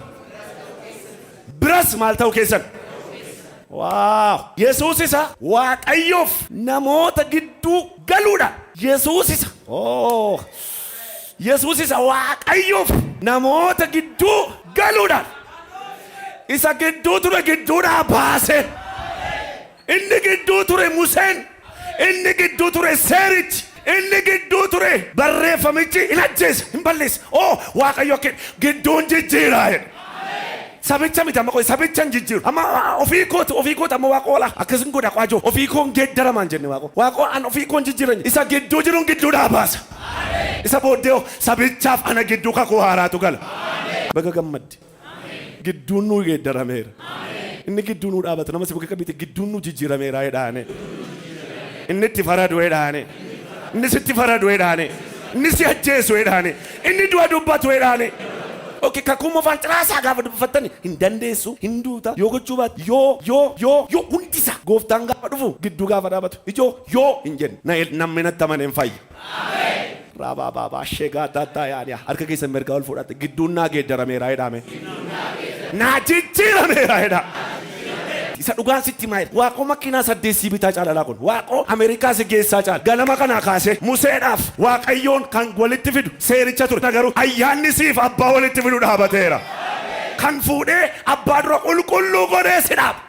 biras maal ta'u keessan waaw Yesuus isa waaqayyoof namoota gidduu galuudha Yesuus isa waaqayyoof namoota gidduu galuudha isa gidduu ture gidduudhaa baase inni gidduu ture Museen inni gidduu ture seerichi inni gidduu ture barreeffamichi hin ajjeese hin balleesse waaqayyo akka gidduun jijjiiraa sabicha miti amma sabichan jijjiiru amma ofii kooti amma waaqoola akkasin godha qaajoo ofii koon geeddaramaan jenne waaqoo an ofii koon jijjiiran isa gidduu jiruun gidduudhaa baasa isa booddee sabichaaf ana gidduu kakuu haaraatu gala baga gammaddi gidduun nuu geeddarameera inni gidduu nuu dhaabata nama si bakka qabite gidduun nuu jijjiirameera jedhaane inni itti faradu jedhaane inni sitti faradu jedhaane inni si ajjeesu jedhaane inni du'a dubbatu jedhaane Okay, kakuma fan terasa gaafa dubbifattani hin dandeessu hin duuta yoo gochuu baate yoo hundisa gooftaan gaafa dhufu gidduu gaafa dhaabatu ijoo yoo hin jenne namni natti amaneen fayya. Raabaa sheegaa taataa yaaniya harka keessa mirgaa ol fudhatte gidduun naa geeddarameera jedhame. Naa jijjiirameera jedha. isa dhugaan sitti maayil waaqoo makiinaa saddeessii bitaa caalalaa kun waaqoo Ameerikaa si geessaa caala ganama kana kaase Museedhaaf Waaqayyoon kan walitti fidu seericha ture garuu ayyaanni siif abbaa walitti fidu dhaabateera kan fuudhee abbaa dura qulqulluu godhee si dhaaba.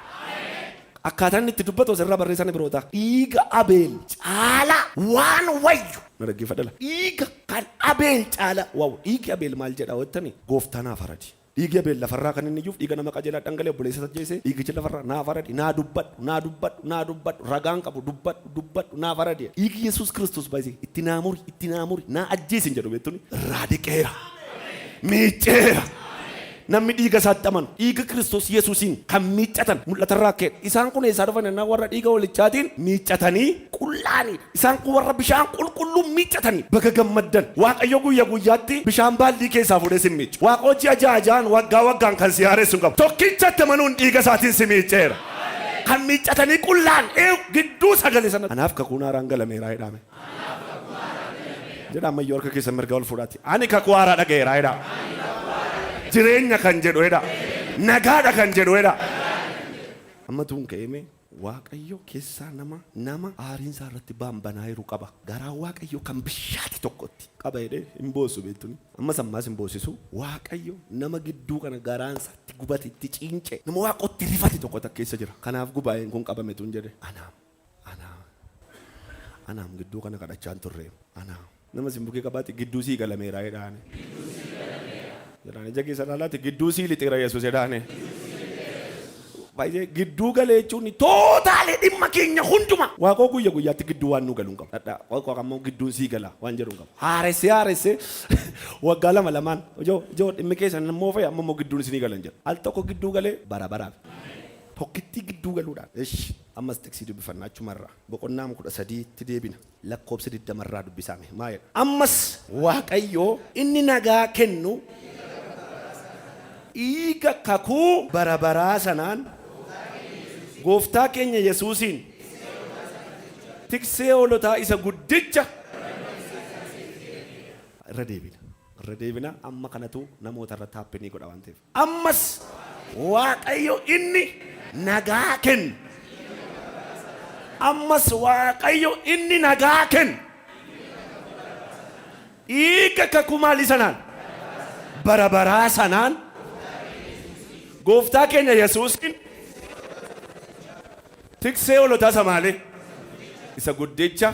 Akkaataan itti dubbatu asirraa barreessan biroota dhiiga Abeel caala waan wayyu na dhaggeeffadhala dhiiga kan Abeel caala waaw dhiigi Abeel maal jedha wattani gooftaa naaf faradi dhiigi Abeel lafarraa kan inni iyyuuf dhiiga nama qajeelaa dhangalee obboleessa ajjeese dhiigichi lafarraa naaf faradi naa dubbadhu ragaan qabu dubbadhu naaf faradi dhiigi Yesuus Kiristoos baay'ee itti naamuri naa ajjeesin jedhu beektuni raadiqeera miiceera. Namni dhiiga isaatti amanu dhiiga Kiristoos Yesuusiin kan miiccatan mul'atarraa ka'e isaan kun eessaa dhufan ennaa warra dhiiga walichaatiin miiccatanii qullaaniidha isaan kun warra bishaan qulqulluu miiccatanii bakka gammaddan Waaqayyo guyyaatti bishaan baaldii keessaa fuudhee si miiccu Waaqoo ji'a jaajaan waggaan kan si haaressu qabu tokkichatti amanuun dhiiga isaatiin si miicceera kan miiccatanii qullaan gidduu sagalee sana anaaf kakuun haaraan galameeraa jedhame jedha ammayyoo harka keessa mirga ol fudhaati ani kakuu haaraa dhaga'eeraa jedha. Jireenya kan jedhu edha nagaadha kan jedhu edha amma tuun ka'eeme Waaqayyo keessaa nama aariinsaa irratti baambanaa jiru qaba garaa Waaqayyo kan bishaati tokkotti qaba jedhee hin boossu beektuni amma sammaas hin boosisu Waaqayyo nama gidduu kana garaansaatti gubate itti ciince nama Waaqotti rifate tokko takkeessa jira kanaaf gubaa'een kun qabame tuun jedhe anaam gidduu kana kadhachaan turre anaam nama simbukee qabaate gidduu sii galameeraa jedhaane. Jedhanii jagi sanalaati gidduu sii lixeera Yesuus jedhaane. Baay'ee gidduu galee jechuun tootaalee dhimma keenya hunduma. Waaqoo guyyaatti gidduu waan nu galuun qabu. Dhadhaa waaqoo ammoo gidduun sii gala waan jedhuun qabu. Haaressee waggaa lamaan ijoo dhimmi keessan immoo fa'i ammoo gidduun isinii galan jedha. Al tokko gidduu galee bara. Tokkitti gidduu galuudhaan. Ammas teksii dubbifannaa achumarraa boqonnaa 13tti deebina lakkoobsa 20 dubbisame maayedha. Ammas Waaqayyo inni nagaa kennu dhiiga kakuu barabaraa sanaan gooftaa keenya Yesuusiin tiksee hoolotaa isa guddicha irra deebina amma kanatu namoota irra taappinii godha waan ta'eef ammas Waaqayyo inni nagaa kennu ammas Waaqayyo inni nagaa kennu dhiiga kakuu maalii sanaan barabaraa sanaan gooftaa keenya Yesuusiin tiksee hoolotaa samaalee isa guddicha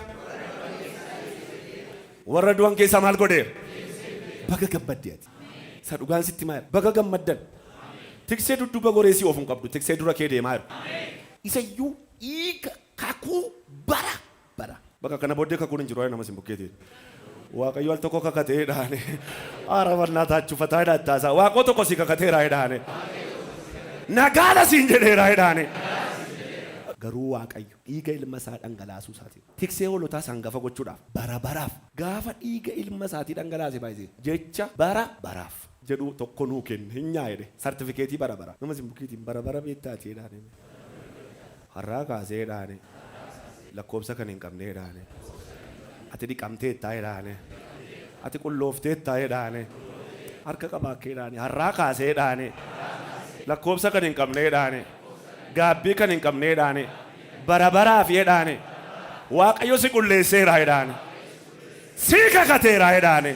warra du'an keessaa maal godheera baga gammaddeeti isa dhugaan sitti maal baga gammaddan tiksee dudduuba goreesii ofuun qabdu tiksee dura kee deemaa jiru isa iyyuu dhiiga kakuu bara bakka kana booddee kakuun hin jiru waa'ee nama simbukkeetiin Waaqayyo al tokko kakatee dhaane aara barnaa taachufataa hidhattaasaa waaqoo tokko si kakateeraa dhaane. Nagaadha siin jedheeraa jedhaane. Garuu Waaqayyo dhiiga ilma isaa dhangalaasuu isaati. Tiksee hoolotaa sangafa gochuudhaaf baraaf gaafa dhiiga ilma isaatii dhangalaase baay'ee jecha baraaf jedhu tokko nuu kenne hin nyaayede sartifikeetii bara nama simbukiitiin bara beektaati jedhaane. Har'aa kaasee jedhaane lakkoobsa kan hin qabne jedhaane. Ati dhiqamteettaa jedhaane. Ati qulloofteettaa jedhaane. Harka qabaakkee jedhaane. Har'aa kaasee jedhaane. Lakkoobsa kan hin qabne jedhaane gaabbii kan hin qabne jedhaane baraaf jedhaane Waaqayyo si qulleesseera jedhaane si kakateera jedhaane.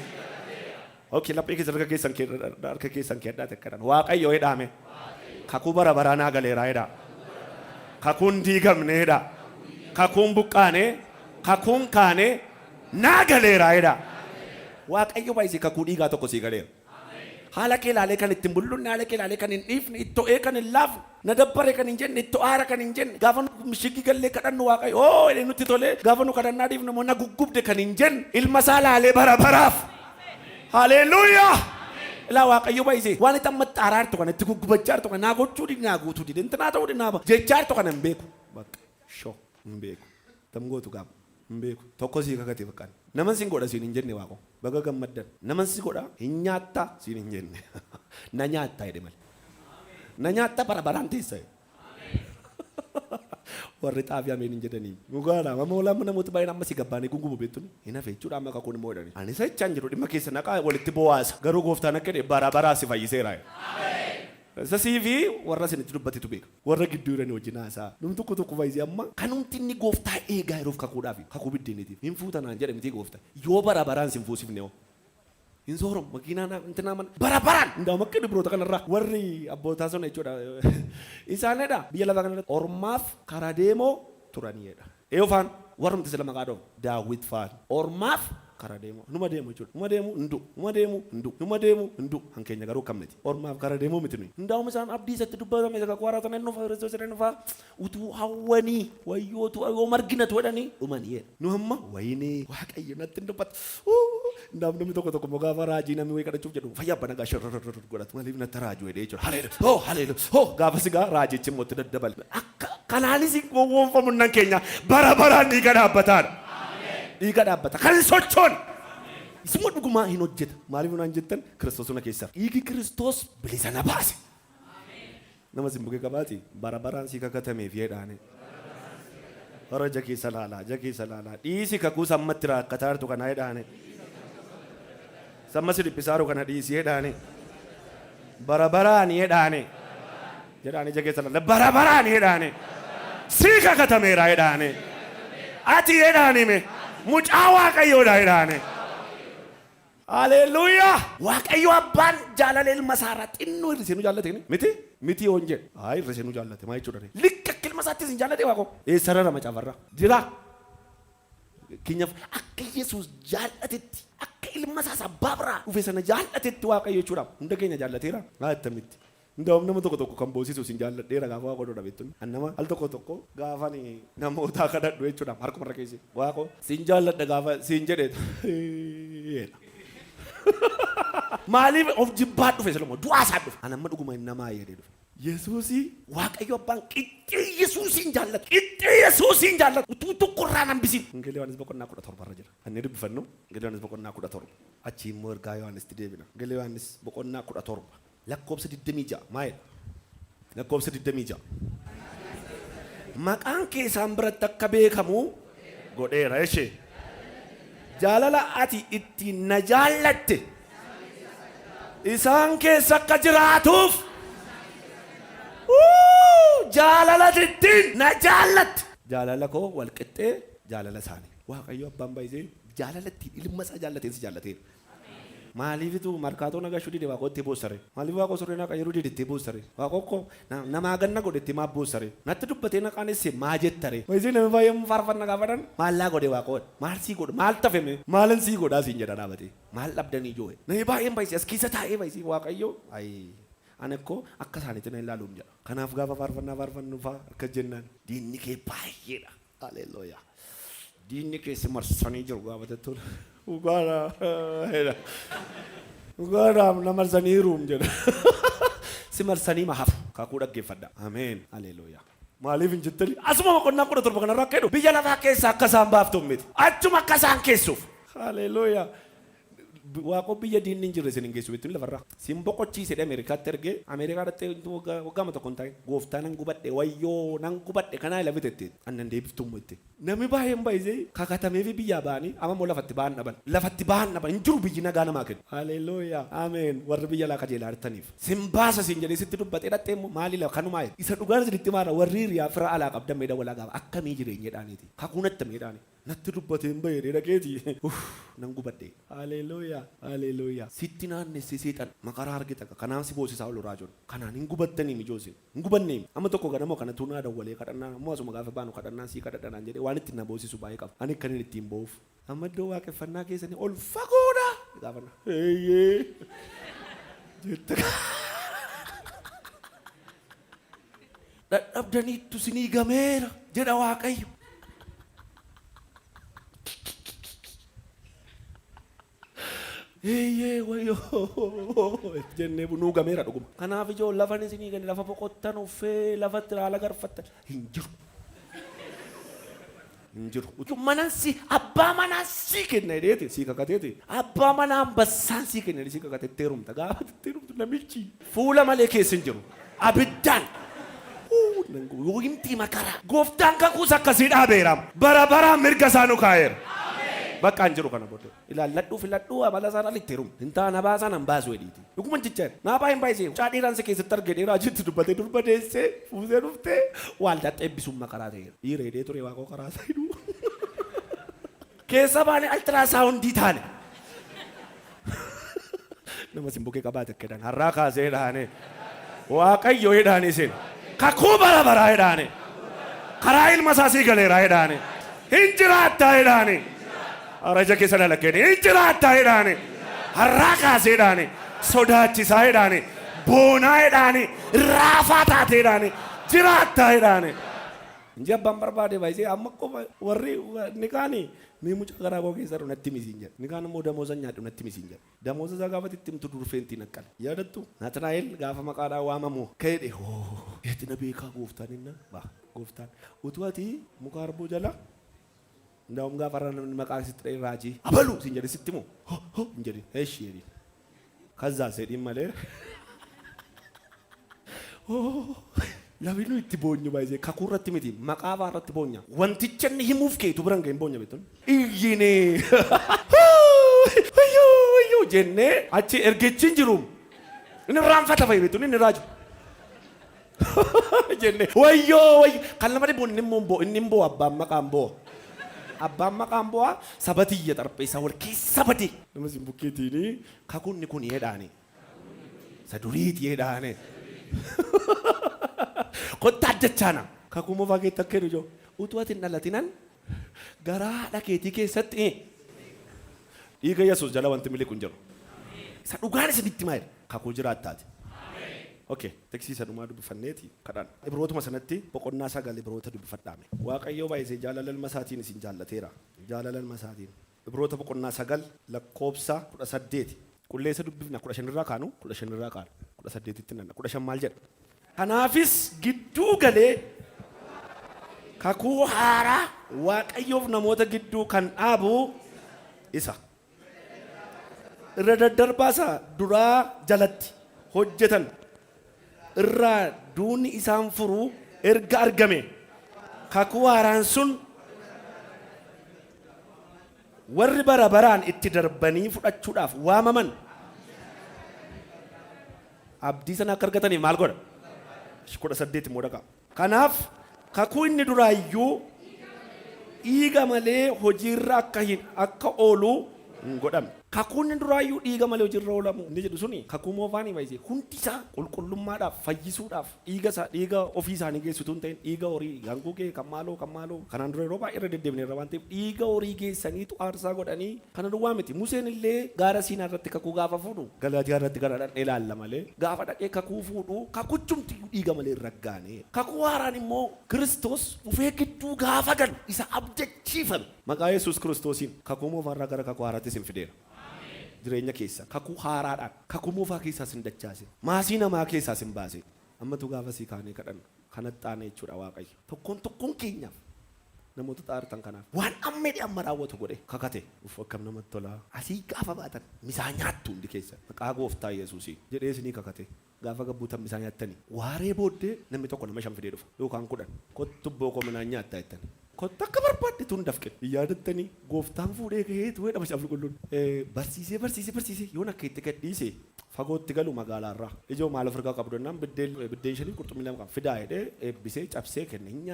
Okay, laphee keessa harka keessan kedhaa tekkaadhaan Waaqayyo jedhaame kakuu barabaraa naa galeera jedha kakuun diigamne jedha kakuun buqqaane kakuun kaane naa galeera jedha Waaqayyo baay'isee kakuu dhiigaa tokko sii galeera. Haala kee ilaalee kan ittiin bulluunne haala kee ilaalee kan hin dhiifne ittoo'ee kan hin laafne na dabbaree kan hin jenne ittoo aara kan hin jenne gaafa nu mishigii gallee kadhannu Waaqayyo nutti tolee gaafa nu kadhannaa dhiifne moo na guggubde kan hin jenne ilma isaa laalee baraaf. Haleluuyaa! Ilaa Waaqayyo baay'isee waan itti amma xaaraartu kan itti guggubachaa jirtu kan naa gochuu dinaa guutuu dide intinaa ta'uu dinaa jechaa jirtu kan hin beeku bakka shoo hin beeku tamgootu gaama. Mbeeku tokko sii kakate fakkaan naman sin godha siin hin jenne Waaqo baga gammaddan naman si godha hin nyaattaa siin hin jenne na nyaattaa jedhe malee na nyaattaa barabaraan teessa warri xaafii ameen hin jedhanii dhugaadha amma olaama namoota baay'een amma si gabbaanii gungumu beektuni hin hafe jechuudha amma kakuun immoo jedhanii ani isa jechaan jiru dhimma keessa naqaa walitti bo'aasa garuu gooftaan akka jedhe barabaraa si fayyiseera Sasiifi warra isinitti dubbatitu beeka. Warra gidduu jiranii wajjin haasa'a. Namni tokko baay'isee amma kanumti inni gooftaa eegaa jiruuf kakuudhaafi kakuu biddeeniitiif. Hin fuutanaan jedhe miti gooftaa. Yoo bara baraan sin fuusifne hoo. Hin soorom makiinaa intinaa mana bara baraan hundaa'u makka dhibroota kanarraa warri abbootaa sana jechuudha. Isaanidha biyya lafaa kanarratti ormaaf karaa deemoo turaniidha. Eeyofaan warrumti sila maqaa dhoofu Daawit faan ormaaf karaa deemoo numa deemu jechuudha. Numa deemu hindu hankeenya garuu kamneti ormaaf karaa deemoo miti nuyi. Hundaa'uma isaan abdii isatti dubbatame isa kakuu haaraa sana inni Kiristoos jedhanii fa'aa utuu hawwanii wayyootu yoo marginatu jedhanii dhumanii nu amma wayinii waaqayyo natti dubbata. Namni tokko gaafa raajii namni wayii kadhachuuf jedhu fayyaa abbaa nagaa shororor godhatu maaliif natti raajuu jedhee jechuudha. Haleelu gaafa sigaa raajichi immoo itti daddabale. Akka kanaanis gowwoomfamu nan keenya bara baraan dhiiga dhaabbataadha. Dhiiga dhaabbata kan sochoon. Isuma dhugumaa hin hojjeta. Maaliif naan jettan Kiristoos na keessa. Dhiigi Kiristoos bilisa na baase. Nama simbukee qabaati bara baraan si kakatameef jedhaane. Bara jakeessa laalaa. Dhiisi kakuu sammatti raakkataa jirtu kanaa jedhaane. Samma si dhiphisaaru kana dhiisii jedhaane. Bara baraan jedhaane. Jedhaane jakeessa laalaa. Bara baraan jedhaane. Si kakatameera jedhaane. Ati jedhaane mee. Mucaa waaqayyoodha jedhaane. Haleluuyaa! Waaqayyo abbaan jaalala ilma isaa xinnoo hir'isee nu jaallate miti yoon jedhe. Hir'isee nu jaallate maa jechuudha. Likka ilma isaattis hin jaallate waaqo. Sarara macaafarraa jira. Keenyaaf akka Yesuus jaallatetti akka ilma isaa abbaa biraa dhufe sana jaallatetti waaqayyo jechuudha. Hunda keenya jaallateera. Attamitti. Hundaa'uuf nama tokko kan boosisu sin jaalladheera gaafa waaqoo dhodha beektuun. Annama al tokko gaafa namoota kadhadhu jechuudha. Harkumarra keessi. Waaqoo sin jaalladha gaafa sin jedhe. Maaliif of jibbaa dhufe Solomoon du'aa isaa dhufe. Anamma dhuguma namaa jedhee dhufe. Yesuusii waaqayyo abbaan qixxee Yesuusiin jaallata. Utuu tokkorraa nambisin. Ingelee Yohaannis boqonnaa 17 jira. Annee dubbifannu Ingelee Yohaannis boqonnaa 17. Achi immoo ergaa Yohaannisitti deebina. Ingelee Yohaannis boqonnaa 17. Lakkoobsa 26 maayedha. Lakkoobsa 26. Maqaan keessaan biratti akka beekamu godheera ishee. Jaalala ati ittiin na jaallatte isaan keessa akka jiraatuuf jaalala ittiin na jaallatte. Jaalala koo wal qixxee jaalala isaanii. Waaqayyo abbaan baay'isee jaalala ittiin ilma isaa jaallateen si jaallateera. Maaliifitu markaatoo nagashuu dide waaqoo itti boossare. Maaliif waaqoo surree naqa yeroo dide itti boossare. Waaqoo ko namaa ganna godhe itti maa boossare. Natti dubbatee naqaan isse maa jettare. Wayisin namni baay'ee faarfanna gaafatan maallaa godhe waaqoo maal sii godhe maal tafeme maalan sii godhaa siin jedha dhaabate maal dhabdanii ijoo namni baay'een baay'isee as keessa taa'ee baay'isee waaqayyo ani akkoo akka isaaniitti na ilaaluun jedha. Kanaaf gaafa faarfannu fa'aa akka jennaan diinni kee baay'eedha. Haleluuyaa. Diinni kee si marsanii jiru gaafa jettuudha. Ugaadhaaf na marsanii ruum jedha. Si marsanii mahaaf kakuu dhaggeeffadha. Ameen. Haleluuyaa. Maaliif hin jettani? Asuma boqonnaa 17 kanarraa akka jedhu biyya lafaa keessaa akka isaan baaftuuf miti. Achuma akka isaan keessuuf. Haleluuyaa. Waaqoo biyya diinni hin jirre isin hin geessu beektuun lafarraa. Sin boqochiisedha Ameerikaatti ergee Ameerikaa dhattee waggaama tokko hin taa'in gooftaa nan gubadhe wayyoo nan gubadhe kanaa ila bitette annan deebiftuun mo'itte. Namni baay'een baay'isee kakatamee fi biyyaa ba'anii ammoo lafatti ba'an dhaban. Lafatti ba'an dhaban hin jiru biyyi nagaa namaa kennu. Haleluuyaa. Ameen. Warri biyya laa kajeelaa jirtaniif. Sin baasa sin jedhee sitti dubbatee dhattee immoo maalila kanumaa jedhe. Isa dhugaan sinitti maara warri hiriyaa fira alaa qabdan meedha walaa gaafa akkamii jireenyedhaaniiti. Kakuu natti meedhaani. Natti dubbatee hin bayyee dhageeti. Nan gubadhe. Haleluuyaa. Haleluuyaa. Sitti naannessee seexan maqaraa argita kanaaf si boosisaa ol raajoon. Kanaan hin gubattanii mijoosin. Hin gubanneem. Amma tokko ganamoo kana tuunaa dawwalee kadhannaa ammoo asuma gaafa baanu kadhannaan sii kadhadhanaan jedhee waan ittiin na boosisu baay'ee qaba. Ani kan ittiin boof. Amma iddoo waaqeffannaa keessanii ol fagoodha. Gaafanna. Eeyyee. Jetta. Dadhabdaniittu sinii gameera jedha Waaqayyo. Wayyoo jennee bunuu gameera dhuguma. Kanaaf ijoo lafan isinii gani lafa boqottan uffee lafatti haala garfattan hin jiru. Hin jiru. Manansi abbaa manansi kenna jedheeti sii kakateeti. Abbaa manaan bassaan sii kenna jedhee sii kakateetti heerumta. Gaafa heerumtu namichi fuula malee keessa hin jiru. Abiddaan. Himtii makaraa. Gooftaan kakuus akkasii dhaabeera. Bara baraan mirga isaa nu kaa'eera. bakka hin jiru kana booddee ilaalladhuu filadhuu amala sana litteerum intaa na baasan an baasuu edhiiti dhuguma jichaan naa baay'een baay'isee caa dhiiraan si keessatti argee dheeraa jirti dubbatee durba deessee fuusee dhuftee waaldaatti eebbisummaa karaa ta'eera dhiiree dee ture waaqoo karaa saayiduu keessa baane altiraasaawundii taane nama simbukee qabaate akkedhan har'aa kaasee dhaane waaqayyo jedhaanii sin kakuu bara baraa jedhaane karaa ilma isaa sii galeeraa jedhaane hin jiraattaa jedhaane araja keessa dalaggeen hin jiraattaa jedhaane har'aa kaasee jedhaane sodaachisaa jedhaane boonaa jedhaane raafaa taatee jedhaane jiraattaa jedhaane inji abbaan barbaade baay'isee amma qofa warri ni kaanii mee mucaa garaa koo keessa natti misiin jedha ni kaan immoo damooza nyaadhu natti misiin jedha damooza isaa gaafa itti himtu durfeentii naqqal yaadattu Naatanaa'el gaafa maqaadhaan waamamu ka'edhe eetti na beekaa gooftaan inna baa gooftaan utuu ati muka harbuu jala ndaa'um gaafa namni maqaa sitti dha'e raajii abaluu siin jedhe sitti moo hin jedhin eeshi jedhin kazzaa seedhiin malee Labinu itti boonyu baay'ee kakuu irratti miti maqaa fa'aa irratti boonya wanticha inni himuuf keetu biran ga'in boonya beektuun iyyinee wayyoo jennee achi ergechiin jiru inni raanfata fa'i beektuun inni raaju jennee wayyoo kan lama dhibu inni immoo abbaan maqaan bo'aa sabatiyya xarpheessaa wal keessa bade nama simbukkeetiin kakuun kun yeedhaane saduriiti yeedhaane Kota dachana kakuma fagee takkee dhujo utuu ati hin dhalatinan garaa dhakeetii keessatti dhiiga Yesuus jala wanti miliqu hin jiru. Isa dhugaan isinitti maayira kakuu jiraattaati. Okay, teksisa dhumaa dubbifanneeti kadhaan. Ibrootuma sanatti boqonnaa 9 ibroota dubbifadhaame. Waaqayyoo baay'isee jaalala ilma isaatiin isin jaallateera. Jaalala ilma isaatiin. Ibroota boqonnaa 9 lakkoobsa 18. Qulleessa dubbifna 15 irraa kaanu 15 irraa kaanu 18 tti nanna 15 maal jedha? Kanaafis gidduu galee kakuu haaraa waaqayyoof namoota gidduu kan dhaabu isa irra daddarbaasaa duraa jalatti hojjetan irraa duuni isaan furuu erga argame kakuu haaraan sun warri bara baraan itti darbanii fudhachuudhaaf waamaman abdii sana akka argataniif maal godha? 18 modaka. Kanaaf kakuu inni duraayyuu dhiiga malee hojiirra akka oolu hin godhamne. Kakuu inni duraayyuu dhiiga malee hojiirra oolamu inni jedhu suni kakuu moofaanii baay'isee hundi isaa qulqullummaadhaaf fayyisuudhaaf dhiiga ofii isaanii geessituu hin ta'in dhiiga horii gangugee kan maaloo kanaan dura yeroo baay'ee irra deddeebineerra waan ta'eef dhiiga horii geessaniitu aarsaa godhanii kana duwwaa miti Museen illee gaara Siinaa irratti kakuu gaafa fuudhu Galaatiyaa irratti gara dhaqee ilaalla malee gaafa dhaqee kakuu fuudhu kakuchumti dhiiga malee raggaane kakuu haaraan immoo Kiristoos dhufee gidduu gaafa galu isa abdachiifame maqaa Yesuus Kiristoosiin kakuu moofarraa gara kakuu haaraatti isin fideera. Jireenya keessa kakuu haaraadhaan kakuu moofaa keessaa sin dachaase maasii namaa keessaa sin baase ammatu gaafa sii kaanee kadhan kanatti taane jechuudha waaqayyo tokkoon keenyaaf namoota xaartan kanaaf waan ammee amma raawwatu godhe kakate uf akkam namatti tola asii gaafa baatan misaa nyaattu hundi keessa maqaa gooftaa Yesuusii jedhee isinii kakate gaafa gabbuutan misaa nyaattanii waaree booddee namni tokko nama 5 fidee dhufa yookaan 10 kottu bookoo minaan nyaattaa jettanii kotta akka barbaadde tun dafqe yaadattanii gooftaan fuudhee ka'eetu wedha macaafa qulqulluun barsiisee yoon akka itti gadhiise fagootti galu magaalaarraa ijoo maal ofirraa qabu donnaan biddeen shanii qurxummii lama kan fidaa jedhee eebbisee cabsee kenne hin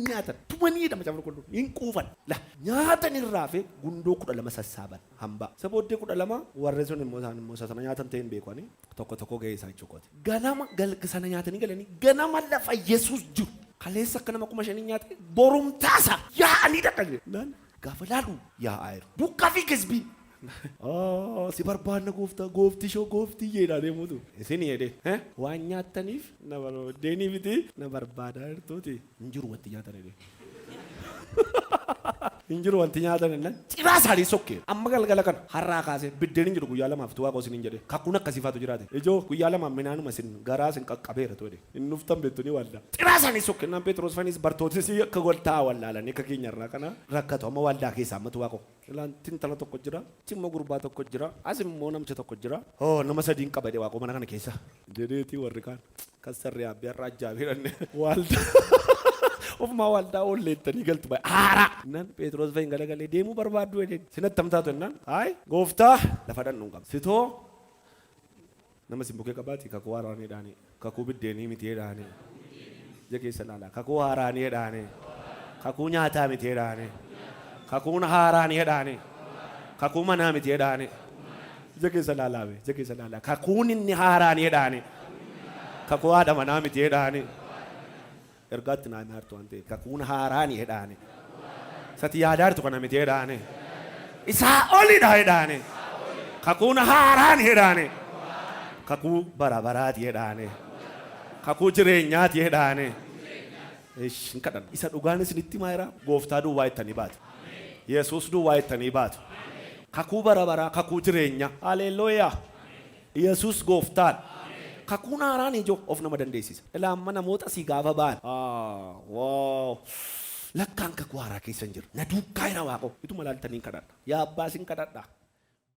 nyaatan tumaniidha macaafa qulqulluun hin quufan la nyaatan irraa fi gundoo 12 sassaaban hambaa isa booddee 12 warreen sun immoo isaan immoo sana nyaatan ta'een beekanii tokko ga'ee isaan chokooti ganama galgisana nyaatanii galanii ganama lafa Yesuus jiru kaleessa akka nama 5 nyaate borumtaasa yaa'anii dhaqan naan gaafa laalu yaa'aa jiru dukkaa fi kisbii si barbaanna gooftii jedhaa deemuutu isin jedhee waan nyaataniif na barbaadanii miti na barbaadaa jirtuuti hin jiru wanti nyaatan hin jiru wanti nyaatan nan ciraa isaanii sokkee amma galgala kana har'aa kaasee biddeen hin jiru guyyaa lamaaf tuwaa qosin hin jedhe kakkuun akkasiifaatu jiraate ijoo guyyaa lamaaf minaanuma isin garaa isin qaqqabeera tuwede hin nuftan beektuni waldaa ciraa isaanii sokkee naan Pheexroos fanis bartootis akka goltaa wallaalanii akka keenyarraa kana rakkatu amma waldaa keessaa amma tuwaa qo ilaantiin tala tokko jira cimma gurbaa tokko jira as immoo namcha tokko jira nama sadiin qabade waaqoo mana kana keessa jedheetii warri kaan kan sarree abbii har'aa ajjaabeeranne waldaa of ma waldaa olleettanii galtu baay'ee haaraa nan Phexros fa'iin galagalee deemuu barbaaddu jedheen sinatti tamtaatu jennaan hayi gooftaa lafa dhandhuun qaba sitoo nama simbukee qabaati kakuu haaraaniidhaani kakuu biddeenii mitiidhaani ija keessa laalaa kakuu haaraaniidhaani kakuu nyaataa mitiidhaani kakuun haaraaniidhaani kakuu manaa mitiidhaani ija keessa laalaabe ija keessa laalaa kakuun inni haaraaniidhaani kakuu haadha manaa mitiidhaani ergaatti naa maartu waan ta'eef kakuun haaraaniidhaani sati yaadaartu kana mitiidhaani isaa olidha jedhaani kakuun haaraaniidhaani kakuu bara baraati jedhaani kakuu jireenyaati jedhaani ishin kadhan isa dhugaan isinitti maayira gooftaa duwwaa ittanii baatu Yesuus duwwaa ittanii baatu kakuu bara baraa kakuu jireenya haleluuyaa Yesuus gooftaan kakuun haaraan ijoo of nama dandeessisa ilaa amma namoota si gaafa ba'an wow lakkaan kakuu haaraa keessa hin jiru na duukaa jira waaqo ituma laaltanii kadhadha yaa abbaa isin kadhadha